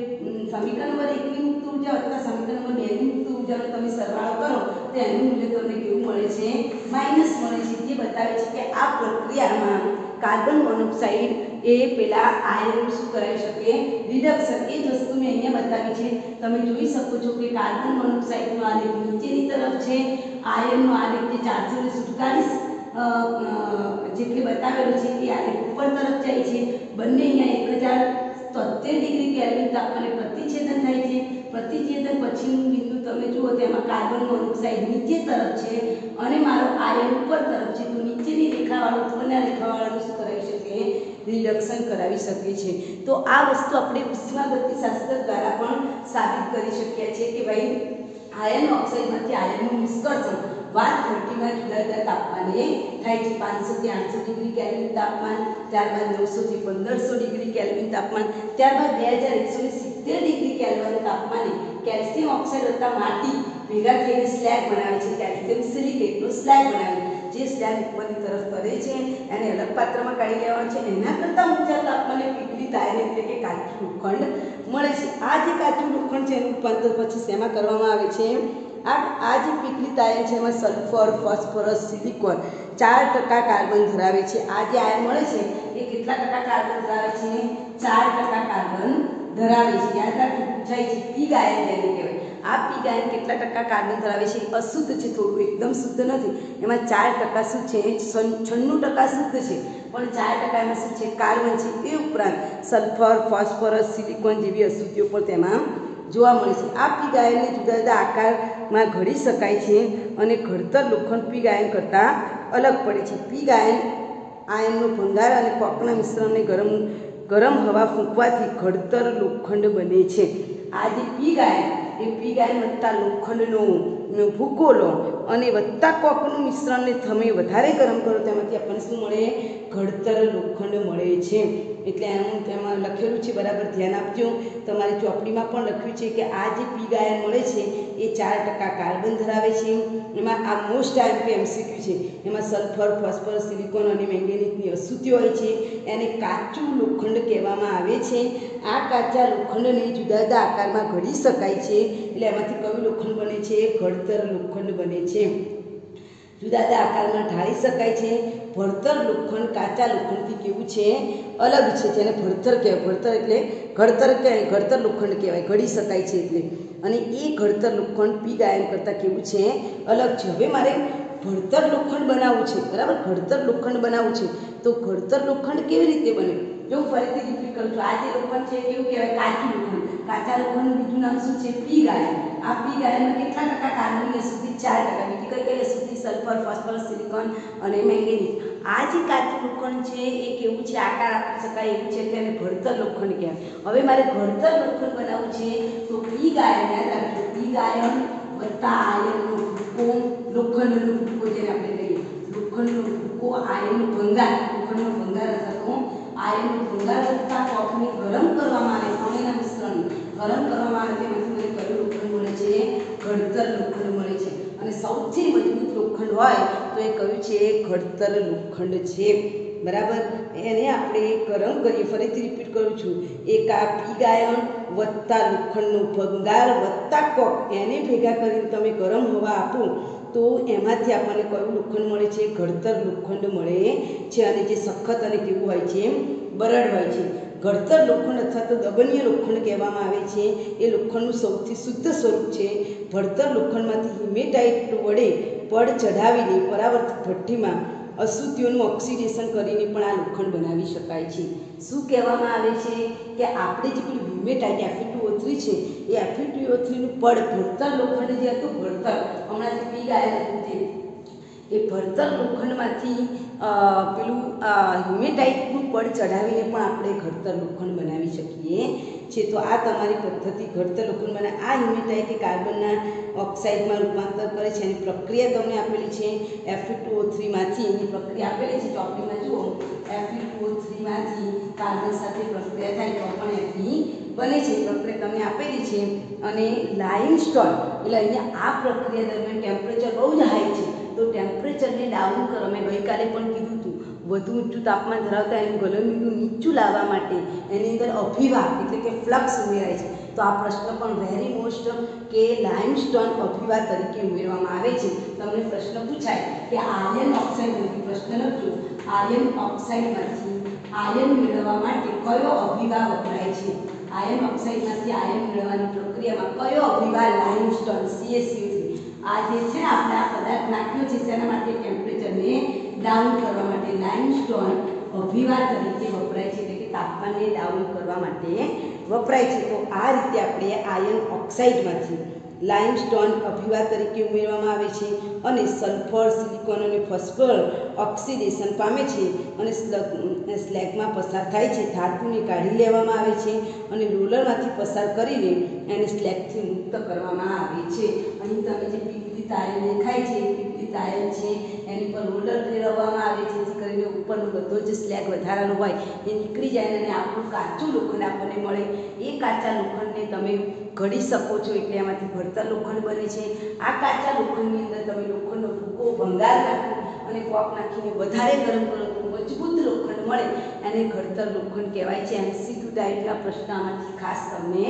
સમીકરણ નંબર 1 ની મુક્ત ઊર્જા વત્તા સમીકરણ નંબર 2 ની મુક્ત ઊર્જાનો તમે સરવાળો કરો તો એનું મૂલ્ય તમને કેવું મળે છે, માઈનસ મળે છે. જે બતાવે છે કે આ પ્રક્રિયામાં કાર્બન મોનોક્સાઇડ એ પેલા આયર્ન શું કરાવી શકે, રિડક્શન. એ જ વસ્તુ મેં અહીંયા બતાવી છે. તમે જોઈ શકો છો કે કાર્બન મોનોક્સાઇડનો આલેખ નીચેની તરફ છે, આયર્નનો આલેખ જે 447 જેટલી બતાવેલું છે એ આલેખ ઉપર તરફ જાય છે. બંને અહીંયા 1073 ડિગ્રી કેલ્વિન તાપમાને પ્રતિછેદન થાય છે. પ્રતિછેદન પછીનું બિંદુ તમે જુઓ તેમાં કાર્બન મોનોક્સાઇડ નીચે તરફ છે અને મારો આયર્ન ઉપર તરફ છે. તો નીચેની રેખાવાળો ઉપરના રેખાવાળાનું શું કરાવી શકે, રિડક્શન કરાવી શકે છે. તો આ વસ્તુ આપણે ઉષ્માગતિશાસ્ત્ર દ્વારા પણ સાબિત કરી શકીએ છીએ કે ભાઈ આયર્ન ઓક્સાઇડમાંથી આયર્નનું નિષ્કર્ષણ વાત ભઠ્ઠીમાં જુદા જુદા તાપમાને થાય છે. 500 થી 800 ડિગ્રી કેલ્વિન તાપમાન, ત્યારબાદ 900 થી 1500 ડિગ્રી કેલ્વિન તાપમાન, ત્યારબાદ 2170 ડિગ્રી કેલ્વિન તાપમાને કેલ્શિયમ ઓક્સાઇડ વત્તા માટી ભેગા થઈને સ્લેગ બનાવે છે, કેલ્શિયમ સિલિકેટનો સ્લેગ બનાવે છે. જે સ્લેગ ઉપરની તરફ કરે છે એને અલગ પાત્રમાં કાઢી લેવાનો છે. એના કરતાં ઊંચા તાપમાને પીગળિત આયર્ન એટલે કે કાચું લોખંડ મળે છે. આ જે કાચું લોખંડ છે એનું રૂપાંતર પછી શેમાં કરવામાં આવે છે, આ જે પીગળિત આયર્ન છે એમાં સલ્ફર, ફોસ્ફરસ, સિલિકોન 4% કાર્બન ધરાવે છે. આ જે આયર્ન મળે છે એ કેટલા ટકા કાર્બન ધરાવે છે, 4% કાર્બન ધરાવે છે. યાદ રાખવું પૂછાય છે, પીગ આયર્ન જેને કહેવાય. આ પીગ આયર્ન કેટલા ટકા કાર્બન ધરાવે છે, અશુદ્ધ છે, થોડું એકદમ શુદ્ધ નથી. એમાં 4% શું છે, 96% શુદ્ધ છે, પણ 4% એમાં શું છે, કાર્બન છે. એ ઉપરાંત સલ્ફર, ફોસ્ફરસ, સિલિકોન જેવી અશુદ્ધિઓ પણ તેમાં જોવા મળે છે. આ પીગ આયર્નને જુદા જુદા આકારમાં ઘડી શકાય છે અને ઘડતર લોખંડ પીગ આયર્ન કરતાં અલગ પડે છે. પીગ આયર્નનો ભંગાર અને કોકના મિશ્રણને ગરમ હવા ફૂંકવાથી ઘડતર લોખંડ બને છે. આ જે પીગ આયર્ન વત્તા લોખંડનો ભૂકો લો અને વત્તા કોકનું મિશ્રણને તમે વધારે ગરમ કરો તેમાંથી આપણને શું મળે, ઘડતર લોખંડ મળે છે. એટલે એનું તેમાં લખેલું છે, બરાબર ધ્યાન આપજો. તમારી ચોપડીમાં પણ લખ્યું છે કે આ જે પીગ આયર્ન મળે છે એ 4% કાર્બન ધરાવે છે. એમાં આ મોસ્ટ MCQ છે. એમાં સલ્ફર, ફોસ્ફરસ, સિલિકોન અને મેંગેનીઝની અશુદ્ધિઓ હોય છે. એને કાચું લોખંડ કહેવામાં આવે છે. આ કાચા લોખંડને જુદા જુદા આકારમાં ઘડી શકાય છે. એટલે એમાંથી કયું લોખંડ બને છે, ઘડતર લોખંડ બને છે. જુદા જુદા આકારમાં ઢાળી શકાય છે. ભડતર લોખંડ કાચા લોખંડથી કેવું છે, અલગ છે, જેને ભડતર કહેવાય. ઘડતર લોખંડ કહેવાય, ઘડી શકાય છે એટલે. અને એ ઘડતર લોખંડ પીગ આયર્ન કરતાં કેવું છે, અલગ છે. હવે મારે ઘડતર લોખંડ બનાવવું છે, બરાબર. ઘડતર લોખંડ બનાવવું છે તો ઘડતર લોખંડ કેવી રીતે બને, જો હું ફરીથી રિપીટ કરું છું. આ જે લોખંડ છે કેવું કહેવાય, કાચું લોખંડ. કાચા લોખંડનું બીજું નામ શું છે, પીગ આયર્ન. આ પીગ આયર્નમાં કેટલા ટકા કાર્બનની અશુદ્ધિ, 4%. બીજી કઈ અશુદ્ધિ, સલ્ફર, ફોસ્ફરસ, સિલિકોન અને મેંગેનીઝ. આ જે કાચું લોખંડ છે એ કેવું છે, આકાર આપી શકાય એવું છે, તેને ઘડતર લોખંડ કહેવાય. હવે મારે ઘડતર લોખંડ બનાવવું છે તો પીગ આયર્ન, યાદ રાખજો, પીગ પીગ આયન વત્તા આયનનો ભૂકો, લોખંડનો ભૂકો જેને આપણે કહીએ, લોખંડનો ભૂકો, આયનનો ભંગાર, લોખંડનો ભંગાર અથવા તો આયનનો ભંગાર વત્તા કોપને ગરમ કરવામાં આવે, ત્રણેયના મિશ્રણ ગરમ કરવામાં આવે તેમાંથી મને કયું લોખંડ મળે છે? ઘડતર લોખંડ મળે છે. અને સૌથી મજબૂત લોખંડ હોય તો એ કયું છે? ઘડતર લોખંડ છે. બરાબર. એને આપણે ગરમ કરીએ, ફરીથી રિપીટ કરું છું, એક આ પીગ આયન વત્તા લોખંડનો ભંગાર વત્તા કોક, એને ભેગા કરીને તમે ગરમ હવા આપો તો એમાંથી આપણને કયું લોખંડ મળે છે? ઘડતર લોખંડ મળે છે. અને જે સખત અને કેવું હોય છે? બરડ હોય છે. ઘડતર લોખંડ અથવા તો દબનીય લોખંડ કહેવામાં આવે છે. એ લોખંડનું સૌથી શુદ્ધ સ્વરૂપ છે. ભડતર લોખંડમાંથી હિમેટાઇટ વડે પડ ચઢાવીને પરાવર્તિત ભઠ્ઠીમાં અશુદ્ધિઓનું ઓક્સિડેશન કરીને પણ આ લોખંડ બનાવી શકાય છે. શું કહેવામાં આવે છે? કે આપણે જે પેલું હિમેટાઇટ Fe2O3 છે એ Fe2O3નું પડ ભડતર લોખંડ જે હતું, ભડતર હમણાં જે પીગ આયન હતું તે, એ ભડતર લોખંડમાંથી પેલું હિમેટાઇટનું પડ ચઢાવીને પણ આપણે ઘડતર લોખંડ બનાવી શકીએ છીએ. તો આ તમારી પદ્ધતિ ઘડતર લોખંડ બને. આ હિમેટાઇટ એ કાર્બનના ઓક્સાઇડમાં રૂપાંતર કરે છે. એની પ્રક્રિયા તમને આપેલી છે. Fe2O3માંથી એની પ્રક્રિયા આપેલી છે ચોપડીમાં જુઓ. Fe2O3માંથી કાર્બન સાથે પ્રક્રિયા થાય તો પણ Fe બને છે. પ્રક્રિયા તમને આપેલી છે. અને લાઇમસ્ટોન એટલે અહીંયા આ પ્રક્રિયા દરમિયાન ટેમ્પરેચર બહુ જ હાઈ છે, તો ટેમ્પરેચરને ડાઉન કરવા, મેં ગઈકાલે પણ કીધું હતું, વધુ ઊંચું તાપમાન ધરાવતા એનું ગલનબિંદુ નીચું લાવવા માટે એની અંદર અભિવાહ એટલે કે ફ્લક્સ ઉમેરાય છે. તો આ પ્રશ્ન પણ વેરી મોસ્ટ કે લાઇમસ્ટોન અભિવાહ તરીકે ઉમેરવામાં આવે છે. તમને પ્રશ્ન પૂછાય કે આયર્ન ઓક્સાઇડમાંથી, પ્રશ્ન લખજો, આયર્ન ઓક્સાઇડમાંથી આયર્ન મેળવવા માટે કયો અભિવાહ વપરાય છે? આયર્ન ઓક્સાઇડમાંથી આયર્ન મેળવવાની પ્રક્રિયામાં કયો અભિવાહ? Limestone CaCO3. આ જે છે આપણે આ પદાર્થ નાખ્યો છે તેના માટે ટેમ્પરેચરને ડાઉન કરવા માટે લાઇમસ્ટોન અભિવાહ તરીકે વપરાય છે, એટલે કે તાપમાનને ડાઉન કરવા માટે વપરાય છે. તો આ રીતે આપણે આયર્ન ઓક્સાઇડમાંથી લાઇમસ્ટોન અભિવાહ તરીકે ઉમેરવામાં આવે છે. અને સલ્ફર, સિલિકોન અને ફોસ્ફર ઓક્સિડેશન પામે છે અને સ્લેગમાં પસાર થાય છે. ધાતુને કાઢી લેવામાં આવે છે અને રોલરમાંથી પસાર કરીને એને સ્લેગથી મુક્ત કરવામાં આવે છે. અહીં તમે જે પીગળિત આયન દેખાય છે, પીગળિત આયન છે, એની પર રોલર ફેરવવામાં આવે છે જેથી કરીને ઉપરનો બધો જે સ્લેગ વધારાનો હોય એ નીકળી જાય અને આપણું કાચું લોખંડ આપણને મળે. એ કાચા લોખંડને તમે ઘડી શકો છો એટલે એમાંથી ઘડતર લોખંડ બને છે. આ કાચા લોખંડની અંદર તમે લોખંડનો ભૂકો, ભંગાર નાખો અને કોક નાખીને વધારે ગરમ કરો તો મજબૂત લોખંડ મળે, એને ઘડતર લોખંડ કહેવાય છે. MCQ ટાઈપના પ્રશ્ન આમાંથી ખાસ તમને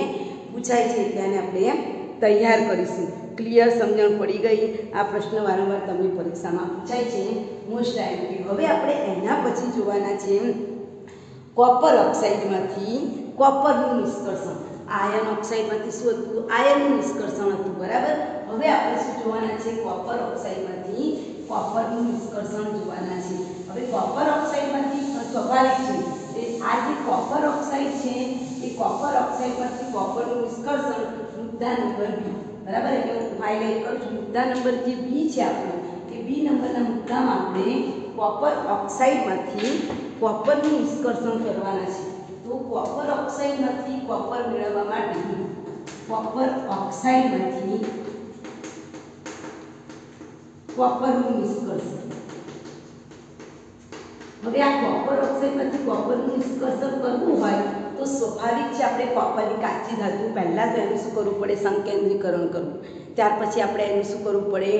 પૂછાય છે એટલે એને આપણે તૈયાર કરીશું. ક્લિયર? સમજણ પડી ગઈ? આ પ્રશ્ન વારંવાર તમને પરીક્ષામાં પૂછાય છે, મોસ્ટ ટાઈમ. હવે આપણે એના પછી જોવાના છે કોપર ઓક્સાઇડમાંથી કોપરનું નિષ્કર્ષણ. આયર્ન ઓક્સાઇડમાંથી શું હતું? આયર્નનું નિષ્કર્ષણ હતું. બરાબર. હવે આપણે શું જોવાના છે? કોપર ઓક્સાઇડમાંથી કોપરનું નિષ્કર્ષણ જોવાના છે. હવે કોપર ઓક્સાઇડમાંથી સ્વાભાવિક છે આ જે કોપર ઓક્સાઇડ છે એ કોપર ઓક્સાઇડમાંથી કોપરનું નિષ્કર્ષણ મુદ્દા નંબર બી. બરાબર. એટલે હું હાઇલાઇટ કરું છું. મુદ્દા નંબર જે બી છે આપણો, એ બી નંબરના મુદ્દામાં આપણે કોપર ઓક્સાઇડમાંથી કોપરનું નિષ્કર્ષણ કરવાના છે. તો કોપર ઓક્સાઇડમાંથી કોપર મેળવવા માટે કોપર ઓક્સાઇડમાંથી કોપરનું નિષ્કર્ષણ. હવે આ કોપર ઓક્સાઇડમાંથી કોપરનું નિષ્કર્ષણ કરવું હોય તો સ્વાભાવિક છે આપણે કોપરની કાચી ધાતુ પહેલાં તો એનું શું કરવું પડે? સંકેન્દ્રીકરણ કરવું. ત્યાર પછી આપણે એનું શું કરવું પડે?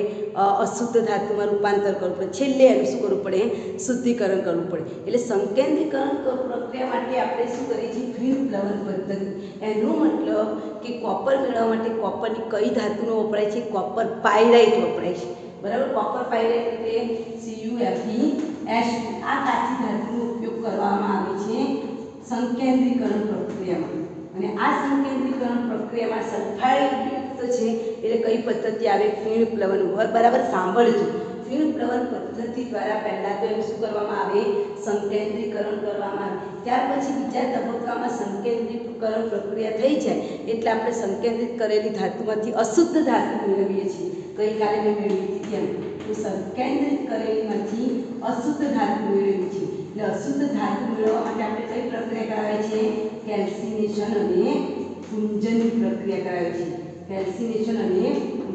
અશુદ્ધ ધાતુમાં રૂપાંતર કરવું પડે. છેલ્લે એનું શું કરવું પડે? શુદ્ધિકરણ કરવું પડે. એટલે સંકેન્દ્રીકરણ પ્રક્રિયા માટે આપણે શું કરીએ છીએ? ફીણ પ્લવન પદ્ધતિ. એનો મતલબ કે કોપર મેળવવા માટે કોપરની કઈ ધાતુનો વપરાય છે? કોપર પાયરાઇટ વપરાય છે. બરાબર. કોપર પાયરાઇટ એટલે CuFeS2. આ કાચી ધાતુનો ઉપયોગ કરવામાં આવે છે સંકેન્દ્રીકરણ પ્રક્રિયામાં. અને આ સંકેન્દ્રીકરણ પ્રક્રિયામાં સલ્ફાઇડયુક્ત છે એટલે કઈ પદ્ધતિ આવે? ફીણ પ્લવન. બરાબર સાંભળજો. ફીણ પ્લવન પદ્ધતિ દ્વારા પહેલાં તો એનું શું કરવામાં આવે? સંકેન્દ્રીકરણ કરવામાં આવે. ત્યાર પછી બીજા તબક્કામાં સંકેન્દ્રીકરણ પ્રક્રિયા થઈ જાય એટલે આપણે સંકેન્દ્રિત કરેલી ધાતુમાંથી અશુદ્ધ ધાતુ મેળવીએ છીએ. ગઈકાલે મેં મેળવી હતી એમ. તો સંકેન્દ્રિત કરેલીમાંથી અશુદ્ધ ધાતુ મેળવી છે. એટલે અશુદ્ધ ધાતુ મેળવવા માટે આપણે કઈ પ્રક્રિયા કરાવે છે? કેલ્સિનેશન અને પુંજનની પ્રક્રિયા કરાવે છે. કેલ્સિનેશન અને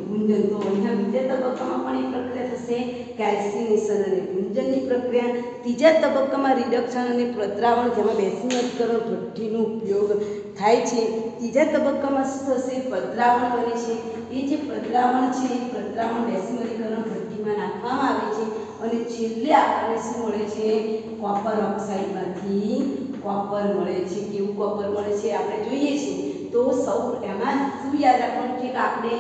ભૂંજન. તો અહીંયા બીજા તબક્કામાં પણ એક પ્રક્રિયા થશે કેલ્સિનેશન અને ભૂંજનની પ્રક્રિયા. ત્રીજા તબક્કામાં રિડક્શન અને પતરાવણ, જેમાં બેસીમરીકરણ ભઠ્ઠીનો ઉપયોગ થાય છે. ત્રીજા તબક્કામાં શું થશે? પતરાવણ બને છે. એ જે પતરાવણ છે એ પતરાવણ બેસીમરીકરણ ભઠ્ઠીમાં નાખવામાં આવે છે અને છેલ્લે આપણને શું મળે છે? કોપર ઓક્સાઇડમાંથી કોપર મળે છે. કેવું કોપર મળે છે આપણે જોઈએ છીએ. તો સૌ એમાં શું યાદ રાખવાનું છે કે આપણે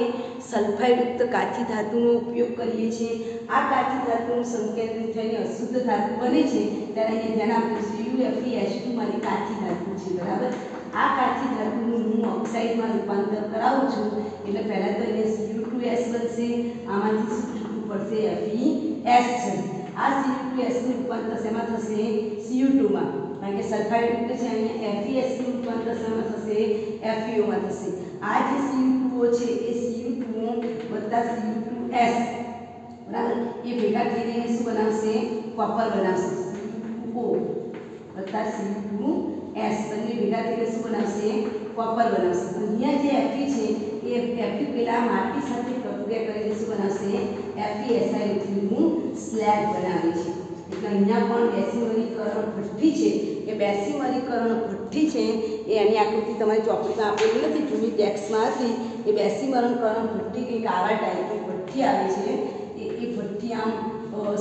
સલ્ફાઇડયુક્ત કાચી ધાતુનો ઉપયોગ કરીએ છીએ. આ કાચી ધાતુનું સંકેન્દ્રિત થઈને અશુદ્ધ ધાતુ બને છે ત્યારે અહીંયા ધ્યાન આપીશું CuFeS2 મારી કાચી ધાતુ છે, બરાબર. આ કાચી ધાતુનું હું ઓક્સાઇડમાં રૂપાંતર કરાવું છું એટલે પહેલાં તો અહીંયા Cu2S બનશે. આમાંથી શું છૂટું પડશે? FeS છે. આ Cu2S નું રૂપાંતર શેમાં થશે? Cu2 માં, કારણ કે સલ્ફાઇડયુક્ત છે. અહીંયા FeS નું રૂપાંતર શેમાં થશે? FeO માં થશે. આ જે Cu2O છે એ Cu2 વત્તા Cu2S, બરાબર, એ ભેગા થઈને શું બનાવશે? કોપર બનાવશે. Cu2O વત્તા Cu2S બંને ભેગા થઈને શું બનાવશે? કોપર બનાવશે. અહીંયા જે Fe છે એ Fe પેલા માટી સાથે પ્રક્રિયા કરીને શું બનાવશે? FeSiO3 નું સ્લેબ બનાવે છે. એટલે અહીંયા પણ બેસીમરીકરણ ભઠ્ઠી છે. એ બેસીમરીકરણ ભઠ્ઠી છે એ એની આકૃતિ તમારી ચોપડીમાં આપેલી નથી, જૂની ટેક્સ્ટમાં હતી. એ બેસીમરીકરણ ભઠ્ઠી કંઈક આવા ટાઈપની ભઠ્ઠી આવે છે. એ ભઠ્ઠી આમ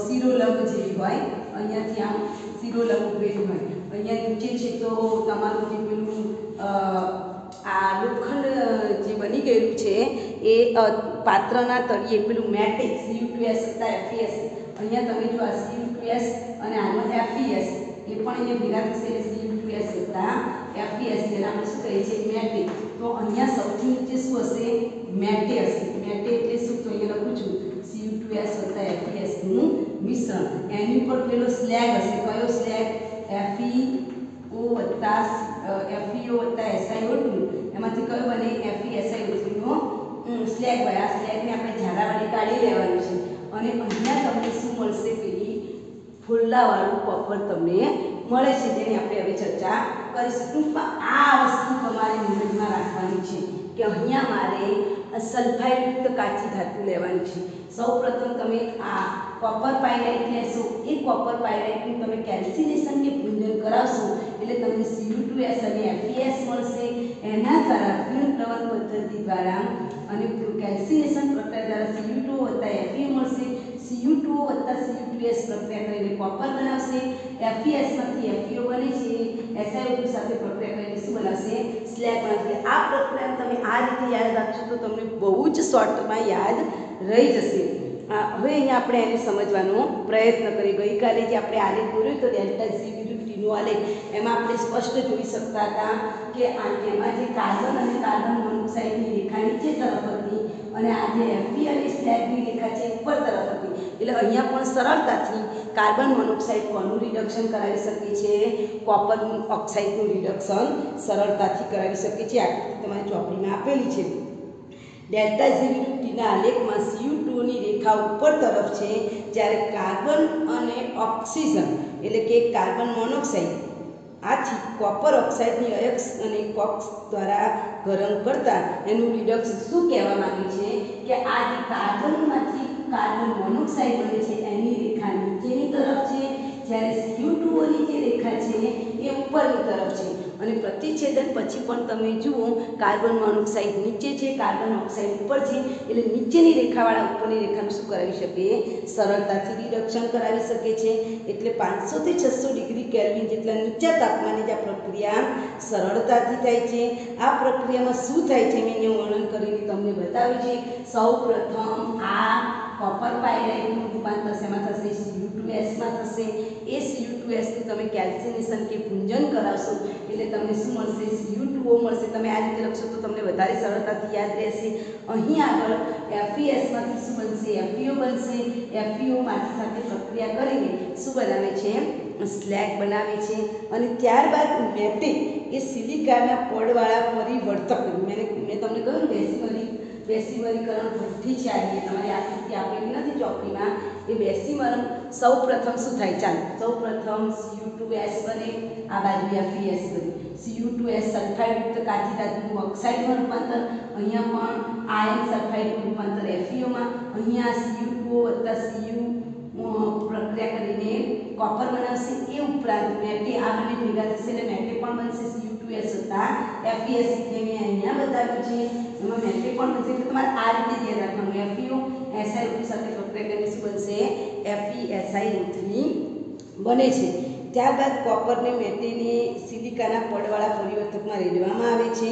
શિરોલંબ જેવી હોય. અહીંયાથી આમ શિરોલંબ ઉભેલી હોય. અહીંયા નીચે છે તો તમારું જે પેલું આ લોખંડ જે બની ગયેલું છે એ પાત્રના તળિયે પેલું મેટિક Cu2S વત્તા FeS. અહીંયા તમે જો આ Cu2S અને આનો FeS એ પણ અહીંયા ભેગા થશે એટલે Cu2S વત્તા FeS, જેને આપણે શું કહીએ છીએ? મેટે. તો અહીંયા સૌથી નીચે શું હશે? મેટે હશે. મેટે એટલે શું? તો અહીંયા લખું છું Cu2S વત્તા FeS નું મિશ્રણ. એની ઉપર પેલો સ્લેગ હશે. કયો સ્લેગ? FeO વત્તા SiO2. એમાંથી કયો બને? FeSiO3 નો સ્લેગ હોય. આ સ્લેગને આપણે ઝાડાવાળી કાઢી લેવાનું છે અને અહીંયા તમને શું મળશે? પેલી ફોલ્લાવાળું કોપર તમને મળે છે, જેની આપણે હવે ચર્ચા કરીશું. ટૂંકમાં આ વસ્તુ તમારે મગજમાં રાખવાની છે કે અહીંયા મારે સલ્ફાઇડયુક્ત કાચી ધાતુ લેવાની છે. સૌપ્રથમ તમે આ કોપર પાયરાઇટ લેશો. એ કોપર પાયરાઇટનું તમે કેલ્સિનેશન કે ભૂંજન કરાવશો એટલે તમને Cu2S અને FeS મળશે. એના દ્વારા કિરણપ્લવન પદ્ધતિ દ્વારા અને કેલ્સિનેશન પ્રક્રિયા દ્વારા Cu2O વત્તા Fe મળશે. Cu2O વત્તા Cu2S પ્રક્રિયા કરીને કોપર બનાવશે. FeS માંથી FeO બને છે. SiO2 સાથે પ્રક્રિયા કરીને શું બનાવશે? સ્લેગ બનાવશે. આ પ્રક્રિયા તમે આ રીતે યાદ રાખશો તો તમને બહુ જ શોર્ટમાં યાદ રહી જશે. હવે અહીંયા આપણે એને સમજવાનો પ્રયત્ન કરીએ. ગઈકાલે જે આપણે આલેખ દોર્યો તો ડેલ્ટા G વિરુદ્ધ Tનો આલેખ, એમાં આપણે સ્પષ્ટ જોઈ શકતા હતા કે એમાં જે કાર્બન અને કાર્બન મોનોક્સાઇડની રેખા નીચે તરફ હતી અને આ જે Fe અને સ્લેગની રેખા છે ઉપર તરફ હતી. એટલે અહીંયા પણ સરળતાથી કાર્બન મોનોક્સાઇડ કોનું રિડક્શન કરાવી શકીએ છીએ? કોપર ઓક્સાઇડનું રિડક્શન સરળતાથી કરાવી શકીએ છીએ. આકૃતિ તમારી ચોપડીમાં આપેલી છે. ડેલ્ટા G વિરુદ્ધ Tના આલેખમાં Cu2 ની રેખા ઉપર તરફ છે, જ્યારે કાર્બન અને ઓક્સિજન એટલે કે કાર્બન મોનોક્સાઇડ આથી કોપર ઓક્સાઇડની અયસ્ક અને કોક્સ દ્વારા ગરમ કરતા એનું રિડક્શન શું કહેવા માંગે છે કે આ જે કાર્બનમાંથી કાર્બન મોનોક્સાઇડ બને છે એની રેખા નીચેની તરફ છે, જ્યારે Cu2O ની જે રેખા છે એ ઉપરની તરફ છે. અને પ્રતિછેદન પછી પણ તમે જુઓ કાર્બન મોનોક્સાઇડ નીચે છે, કાર્બન ઓક્સાઇડ ઉપર છે. એટલે નીચેની રેખાવાળા ઉપરની રેખાનું શું કરાવી શકે? સરળતાથી રિડક્શન કરાવી શકે છે. એટલે 500 થી 600 ડિગ્રી કેલ્વિન જેટલા નીચા તાપમાને જ આ પ્રક્રિયા સરળતાથી થાય છે. આ પ્રક્રિયામાં શું થાય છે મેં અહીંયા વર્ણન કરીને તમને બતાવ્યું છે. સૌ પ્રથમ આ કોપર પાયરાઇટનું રૂપાંતર શેમાં થશે? Cu2S માં થશે. એ Cu2S નું તમે કેલ્સિનેશન કે ભૂંજન કરાવશો એટલે તમને શું મળશે? Cu2O મળશે. તમે આ રીતે લખશો તો તમને વધારે સરળતાથી યાદ રહેશે. અહીં આગળ FeS માંથી શું બનશે? FeO બનશે. FeO માટી સાથે પ્રક્રિયા કરીને શું બનાવે છે? સ્લેગ બનાવે છે. અને ત્યારબાદ મેટે એ સિલિકાના પડવાળા પરિવર્તક, મેં તમને કહ્યું બેસીમરીકરણ ભઠ્ઠી છે. આ તમારી આકૃતિ આપેલી નથી ચોપડીમાં. એ બેસીમરણ સૌ પ્રથમ શું થાય? ચાલો સૌ પ્રથમ Cu2S બને, આ બાજુ FeS બને. Cu2S સલ્ફાઇડયુક્ત કાચી ધાતુનું ઓક્સાઇડમાં રૂપાંતર. અહીંયા પણ આયન સલ્ફાઇડનું રૂપાંતર FeO માં, અહીંયા CU2O વત્તા Cu પ્રક્રિયા કરીને કોપર બનાવશે। એ ઉપરાંત મેટે આ બંને ભેગા થશે એટલે મેટે પણ બનશે Cu2S વત્તા FeS, જે મેં અહીંયા બતાવ્યું છે એમાં મેટે પણ બનશે। એટલે તમારે આ રીતે ધ્યાન રાખવાનું, FeO SiO2 સાથે પ્રક્રિયા કરીને શું બનશે? FeSiO3 બને છે। ત્યારબાદ કોપરને મેટેને સિલિકાના પડવાળા પરિવર્તકમાં રેડવામાં આવે છે,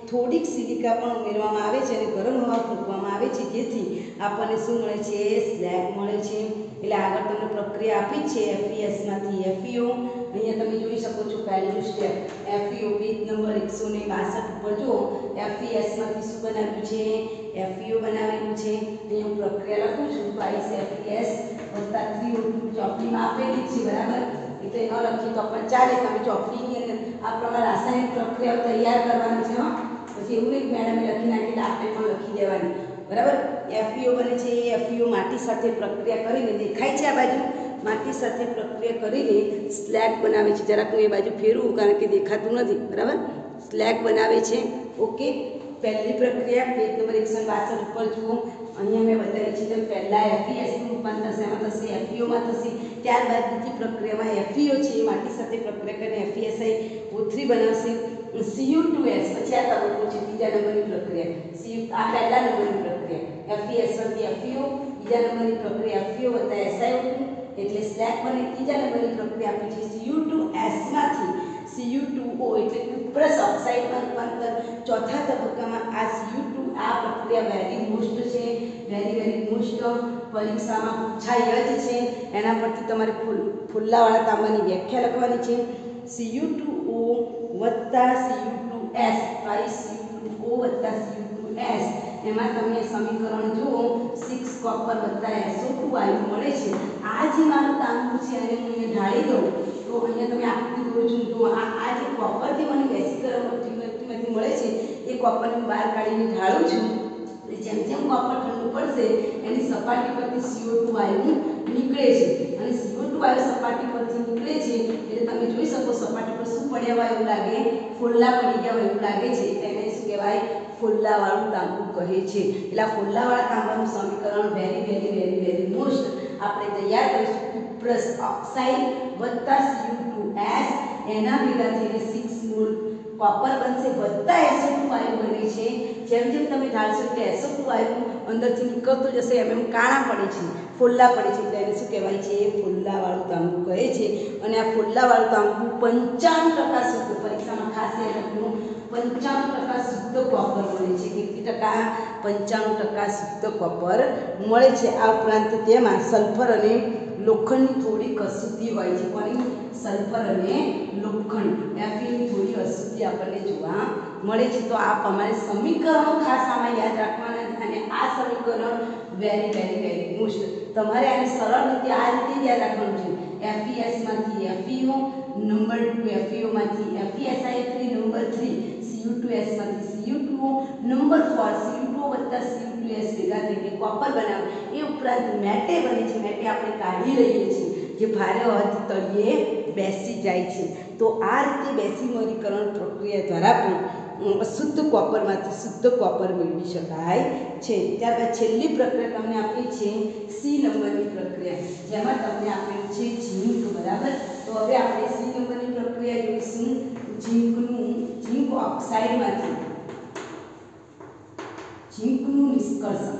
થોડીક સિલિકા પણ ઉમેરવામાં આવે છે અને ગરમ હવા ફૂંકવામાં આવે છે, જેથી આપણને શું મળે છે? સ્લેગ મળે છે। એટલે આગળ તમને પ્રક્રિયા આપી છે FeS માંથી FeO। અહીંયા તમે જોઈ શકો છો પહેલું સ્ટેપ FeO પેજ નંબર 162 ઉપર જો FeS માંથી શું બનાવ્યું છે? FeO બનાવેલું છે। અહીં હું પ્રક્રિયા લખું છું, twice FeS વત્તા 3O2 ચોપડીમાં આપેલી છે, બરાબર? એટલે ન લખીએ તો પણ ચાલે, તમે ચોપડીની અંદર આ પ્રમાણે રાસાયણિક પ્રક્રિયાઓ તૈયાર કરવાની છે। પછી એવું નહીં મેડમે લખી નાખી એટલે આપણે પણ લખી દેવાની, બરાબર? FeO બને છે, એ FeO માટી સાથે પ્રક્રિયા કરીને દેખાય છે આ બાજુ, માટી સાથે પ્રક્રિયા કરીને સ્લેગ બનાવે છે। જરાક હું એ બાજુ ફેરવું કારણ કે દેખાતું નથી, બરાબર? સ્લેગ બનાવે છે। ઓકે, પહેલી પ્રક્રિયા પેજ નંબર 162 ઉપર જુઓ, અહીંયા મેં બતાવી છે તેમ પહેલા FeS નું રૂપાંતર શેમાં થશે? FeO માં થશે। ત્યારબાદ બીજી પ્રક્રિયામાં FeO છે એ માટી સાથે પ્રક્રિયા કરીને FeSiO3 બનાવશે। Cu2S પછી આ તબક્કો છે બીજા નંબરની પ્રક્રિયા, આ પહેલા નંબરની પ્રક્રિયા FeS માંથી FeO, બીજા નંબરની પ્રક્રિયા FeO વત્તા SiO2 એટલે સ્લેગ બને। ત્રીજા નંબરની પ્રક્રિયા આપી છે Cu2S માંથી Cu2O એટલે કુપ્રસ ઓક્સાઇડમાં રૂપાંતર। ચોથા તબક્કામાં આ Cu2 આ પ્રક્રિયા વેરી મોસ્ટ છે, વેરી મોસ્ટ પરીક્ષામાં પૂછાય જ છે। એના પરથી તમારે ફુલ્લાવાળા તાંબાની વ્યાખ્યા લખવાની છે, Cu2O વત્તા Cu2S, twice Cu2O વત્તા Cu2S। એમાં તમે સમીકરણ જુઓ 6 કોપર વત્તા SO2 વાયુ મળે છે। આ જે મારું તાંબુ છે અને હું અહીંયા ઢાળી દઉં તો અહીંયા તમે આકૃતિ દોરો છો તો આ જે કોપરથી મને બેસીકરણમાંથી મળે છે એ કોપરને હું બહાર કાઢીને ઢાળું છું। જેમ જેમ કોપર ઠંડુ પડશે એની સપાટી પરથી CO2 વાયુ નીકળે છે અને CO2 વાયુ સપાટી પરથી નીકળે છે એટલે તમે જોઈ શકો સપાટી પર શું પડ્યા હોય એવું લાગે? ફોલ્લા પડી ગયા હોય એવું લાગે છે, એટલે એને શું કહેવાય? ફોલ્લાવાળું તાંબુ કહે છે। એટલે આ ફોલ્લાવાળા તાંબાનું સમીકરણ વેરી મોસ્ટ આપણે તૈયાર કરીશું, કુપ્રસ ઓક્સાઇડ વત્તા Cu2S, એના ભેગા થઈને 6 મોલ કોપર બનશે વત્તા SO2 વાયુ બને છે। જેમ જેમ તમે ઢાળશો એટલે SO2 વાયુ અંદરથી નીકળતો જશે એમ કાણા પડે છે, ફોલ્લા પડે છે, એટલે એને શું કહેવાય છે? ફોલ્લાવાળું તાંબુ કહે છે। અને આ ફોલ્લાવાળું તાંબુ 95% શુદ્ધ, પરીક્ષામાં ખાસ યાદ રાખવું, 95% શુદ્ધ કોપર મળે છે। કેટલી ટકા? 95% શુદ્ધ કોપર મળે છે। આ ઉપરાંત તેમાં સલ્ફર અને લોખંડની થોડી અશુદ્ધિ હોય છે, કોની? સલ્ફર અને લોખંડ, Feની થોડી અશુદ્ધિ આપણને જોવા મળે છે। તો આ અમારે સમીકરણો ખાસ આમાં યાદ રાખવાના, અને આ સમીકરણ વેરી મોસ્ટ તમારે આને સરળ રીતે આ રીતે યાદ રાખવાનું છે। FeS માંથી FeO, નંબર 2 FeO માંથી FeSiO3, નંબર 3 Cu2S માંથી Cu2O, નંબર 4 Cu2O વત્તા Cu2S ભેગા થઈને કોપર બનાવે। એ ઉપરાંત મેટે બને છે, મેટે આપણે કાઢી લઈએ છીએ જે ભારે હોવાથી તળિયે બેસી જાય છે। તો આ રીતે બેસીમરીકરણ પ્રક્રિયા દ્વારા પણ અશુદ્ધ કોપરમાંથી શુદ્ધ કોપર મેળવી શકાય છે। ત્યારબાદ છેલ્લી પ્રક્રિયા તમને આપી છે સી નંબરની પ્રક્રિયા, જેમાં તમને આપેલું છે ઝીંક, બરાબર? તો હવે આપણે સી નંબરની પ્રક્રિયા જોઈશું। ઝીંક ઓક્સાઇડમાંથી ઝીંકનું નિષ્કર્ષણ,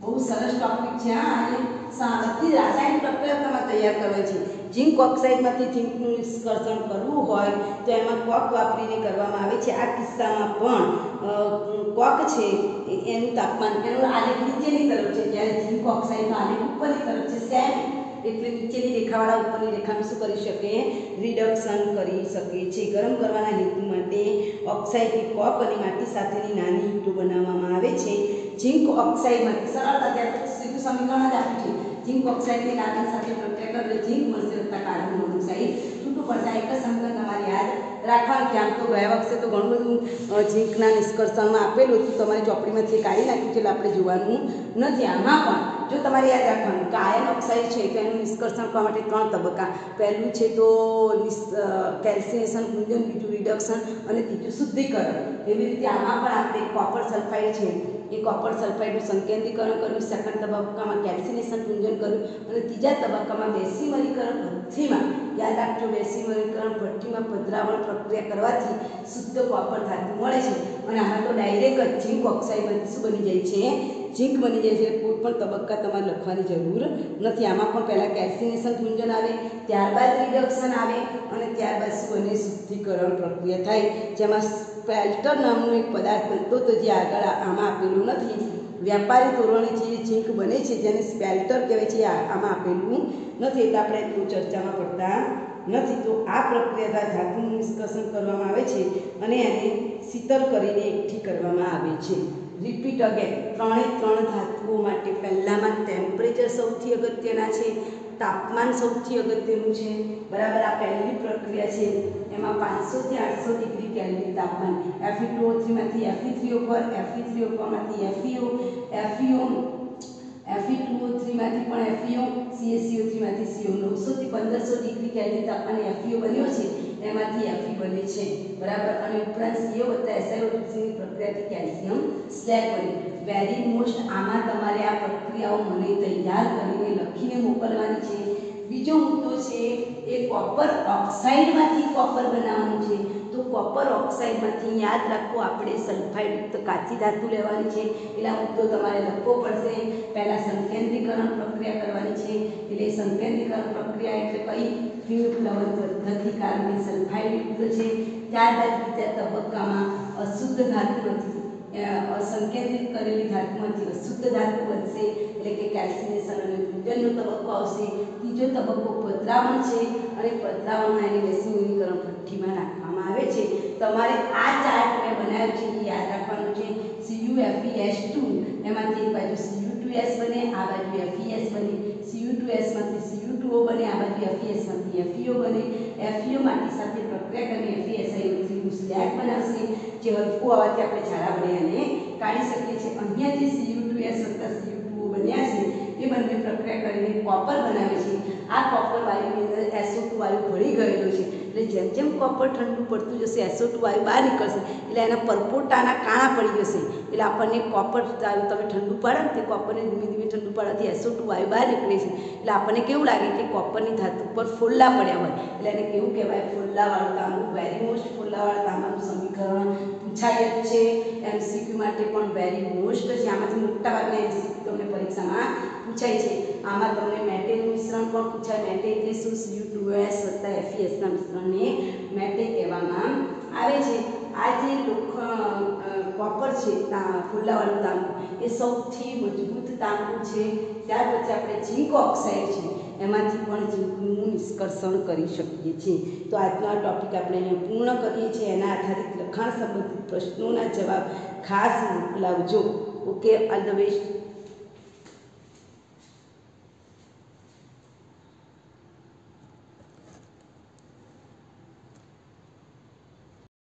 બહુ સરસ ટોપિક છે। અને બધી રાસાયણિક પ્રક્રિયા તમારે તૈયાર કરવાની છે। ઝીંક ઓક્સાઇડમાંથી ઝીંકનું નિષ્કર્ષણ કરવું હોય તો એમાં કોક વાપરીને કરવામાં આવે છે। આ કિસ્સામાં પણ કોક છે એનું તાપમાન, એનો આલેખ નીચેની તરફ છે, જ્યારે ઝીંક ઓક્સાઇડનો આલેખ ઉપરની તરફ છે, સેમ, એટલે નીચેની રેખાવાળા ઉપરની રેખાનું શું કરી શકે? રિડક્શન કરી શકે છે। ગરમ કરવાના હેતુ માટે ઓક્સાઇડની કોક અને માટી સાથેની નાની ઈંટો બનાવવામાં આવે છે। ઝીંક ઓક્સાઇડમાંથી સરળતા ત્યાં સીધું સમીકરણ જ આપ્યું છે, ઝીંક ઓક્સાઇડની કાર્બન સાથે પ્રક્રિયા કરે ઝીંક મળશે વત્તા કાર્બન મોનોક્સાઇડ છૂટું પડશે। એક જ સમીકરણ તમારે યાદ રાખવાનું છે. આમ તો ગયા વખતે તો ઘણું બધું ઝીંકના નિષ્કર્ષણમાં આપેલું હતું, તમારી ચોપડીમાંથી કાઢી નાખ્યું છે એટલે આપણે જોવાનું નથી. આમાં પણ જો તમારે યાદ રાખવાનું કે આયર્ન ઓક્સાઇડ છે તો એનું નિષ્કર્ષણ કરવા માટે 3 તબક્કા. પહેલું છે તો કેલ્સિનેશન કુંજન, બીજું રિડક્શન અને ત્રીજું શુદ્ધિકરણ. એવી રીતે આમાં પણ આપણે કોપર સલ્ફાઇડ છે એ કોપર સલ્ફાઇડનું સંકેન્દ્રીકરણ કર્યું, સેકન્ડ તબક્કામાં કેલ્સિનેશન કુંજન કર્યું અને ત્રીજા તબક્કામાં બેસીમરીકરણ ભઠ્ઠીમાં, યાદ રાખજો, બેસીમરીકરણ ભઠ્ઠીમાં પધરાવણ પ્રક્રિયા કરવાથી શુદ્ધ કોપર ધાતુ મળે છે. અને આમાં તો ડાયરેક્ટ ઝીંક ઓક્સાઇડમાંથી શું બની જાય છે? ઝીંક બની જાય છે. કોઈ પણ તબક્કા તમારે લખવાની જરૂર નથી. આમાં પણ પહેલાં કેલ્સિનેશન કુંજન આવે, ત્યારબાદ રિડક્શન આવે અને ત્યારબાદ શું બને? શુદ્ધિકરણ પ્રક્રિયા થાય, જેમાં સ્પેલ્ટર નામનો એક પદાર્થ બનતો તો જે આગળ આમાં આપેલું નથી. વ્યાપારી ધોરણે જે ઝીંક બને છે જેને સ્પેલ્ટર કહેવાય છે, આમાં આપેલું નથી એટલે આપણે એટલું ચર્ચામાં પડતા નથી. તો આ પ્રક્રિયા દ્વારા ધાતુનું નિષ્કર્ષણ કરવામાં આવે છે અને એને શીતળ કરીને એકઠી કરવામાં આવે છે. રિપીટ અગેન, 3 ધાતુઓ માટે પહેલામાં ટેમ્પરેચર સૌથી અગત્યના છે, તાપમાન સૌથી અગત્યનું છે, બરાબર. આ પહેલી પ્રક્રિયા છે, એમાં 500 થી 800 ડિગ્રી કેલ્વિન તાપમાન. Fe2O3 માંથી Fe3O4, Fe3O4 માંથી FeO, Fe2O3 માંથી પણ FeO, CaCO3 માંથી CO. 900 થી 1500 ડિગ્રી કેલ્વિન તાપમાને FeO બન્યો છે, એમાંથી Fe બને છે, બરાબર. અને ઉપરાંત CO વત્તા SiO2ની પ્રક્રિયાથી કેલ્શિયમ સ્લેગ બને. વેરી મોસ્ટ આમાં તમારે આ પ્રક્રિયાઓ મને તૈયાર કરીને લખીને મોકલવાની છે. બીજો મુદ્દો છે એ કોપર ઓક્સાઇડમાંથી કોપર બનાવવાનું છે. તો કોપર ઓક્સાઇડમાંથી યાદ રાખો આપણે સલ્ફાઇડયુક્ત કાચી ધાતુ લેવાની છે, એટલે આ મુદ્દો તમારે લખવો પડશે. પહેલાં સંકેન્દ્રીકરણ પ્રક્રિયા કરવાની છે, એટલે સંકેન્દ્રીકરણ પ્રક્રિયા એટલે કઈ? ફ્યુઝ પ્લવન પદ્ધતિ, કારણ કે સલ્ફાઇડયુક્ત છે. ત્યારબાદ બીજા તબક્કામાં અશુદ્ધ ધાતુમાંથી સંકેન્દ્રિત કરેલી ધાતુમાંથી અશુદ્ધ ધાતુ બનશે, એટલે કે કેલ્સિનેશન અને કુંજનનો તબક્કો આવશે. ત્રીજો તબક્કો પધરાવણ છે અને પધરાવણમાં એને બેસીમરીકરણ ભઠ્ઠીમાં નાખવામાં આવે છે. તમારે આ ચાર્ટ મેં બનાવ્યો છે એ યાદ રાખવાનું છે. CuFeS2 એમાંથી એક બાજુ Cu2S બને, આ બાજુ FeS બને. Cu2S માંથી Cu2O બને, આ બાજુ FeS માંથી FeO બને. FeO માટી સાથે પ્રક્રિયા કરીને FeSiO3 નું સ્લેગ બનાવશે, જે હલકું આવવાથી આપણે ઝાડા વડે એને કાઢી શકીએ છીએ. અહીંયા જે Cu2S વત્તા Cu2O બન્યા છે એ બંને પ્રક્રિયા કરીને કોપર બનાવે છે. આ કોપર વાયુની અંદર SO2 વાયુ ભળી ગયેલો છે, એટલે જેમ જેમ કોપર ઠંડુ પડતું જશે SO2 વાયુ બહાર નીકળશે, એટલે એના પરપોટાના કાણા પડી જશે, એટલે આપણને કોપર તમે ઠંડુ પાડો ને તે કોપરને ધીમે ધીમે ઠંડુ પાડવાથી SO2 વાયુ બહાર નીકળે છે, એટલે આપણને કેવું લાગે કે કોપરની ધાતુ પર ફોલ્લા પડ્યા હોય, એટલે એને કેવું કહેવાય? ફોલ્લાવાળું તાંબુ. વેરી મોસ્ટ ફોલ્લાવાળા તાંબાનું સમીકરણ પૂછાય જ છે. MCQ માટે પણ વેરી મોસ્ટ છે. આમાંથી મોટાભાગના MCQ તમને પરીક્ષામાં પૂછાય છે. આમાં તમને મેટેનું મિશ્રણ પણ પૂછાય. મેટે એટલે શું? Cu2S વત્તા FeSના મિશ્રણને મેટે કહેવામાં આવે છે. આ જે કોપર છે, ફોલ્લાવાળું તાંબુ, એ સૌથી મજબૂત તાંબુ છે. ત્યાર પછી આપણે ઝીંક ઓક્સાઇડ છે, એમાંથી પણ ઝીંકનું નિષ્કર્ષણ કરી શકીએ છીએ. તો આજનો આ ટોપિક આપણે અહીંયા પૂર્ણ કરીએ છીએ. એના આધારિત લખાણ સંબંધિત પ્રશ્નોના જવાબ ખાસ મોકલાવજો. Okay, all the best.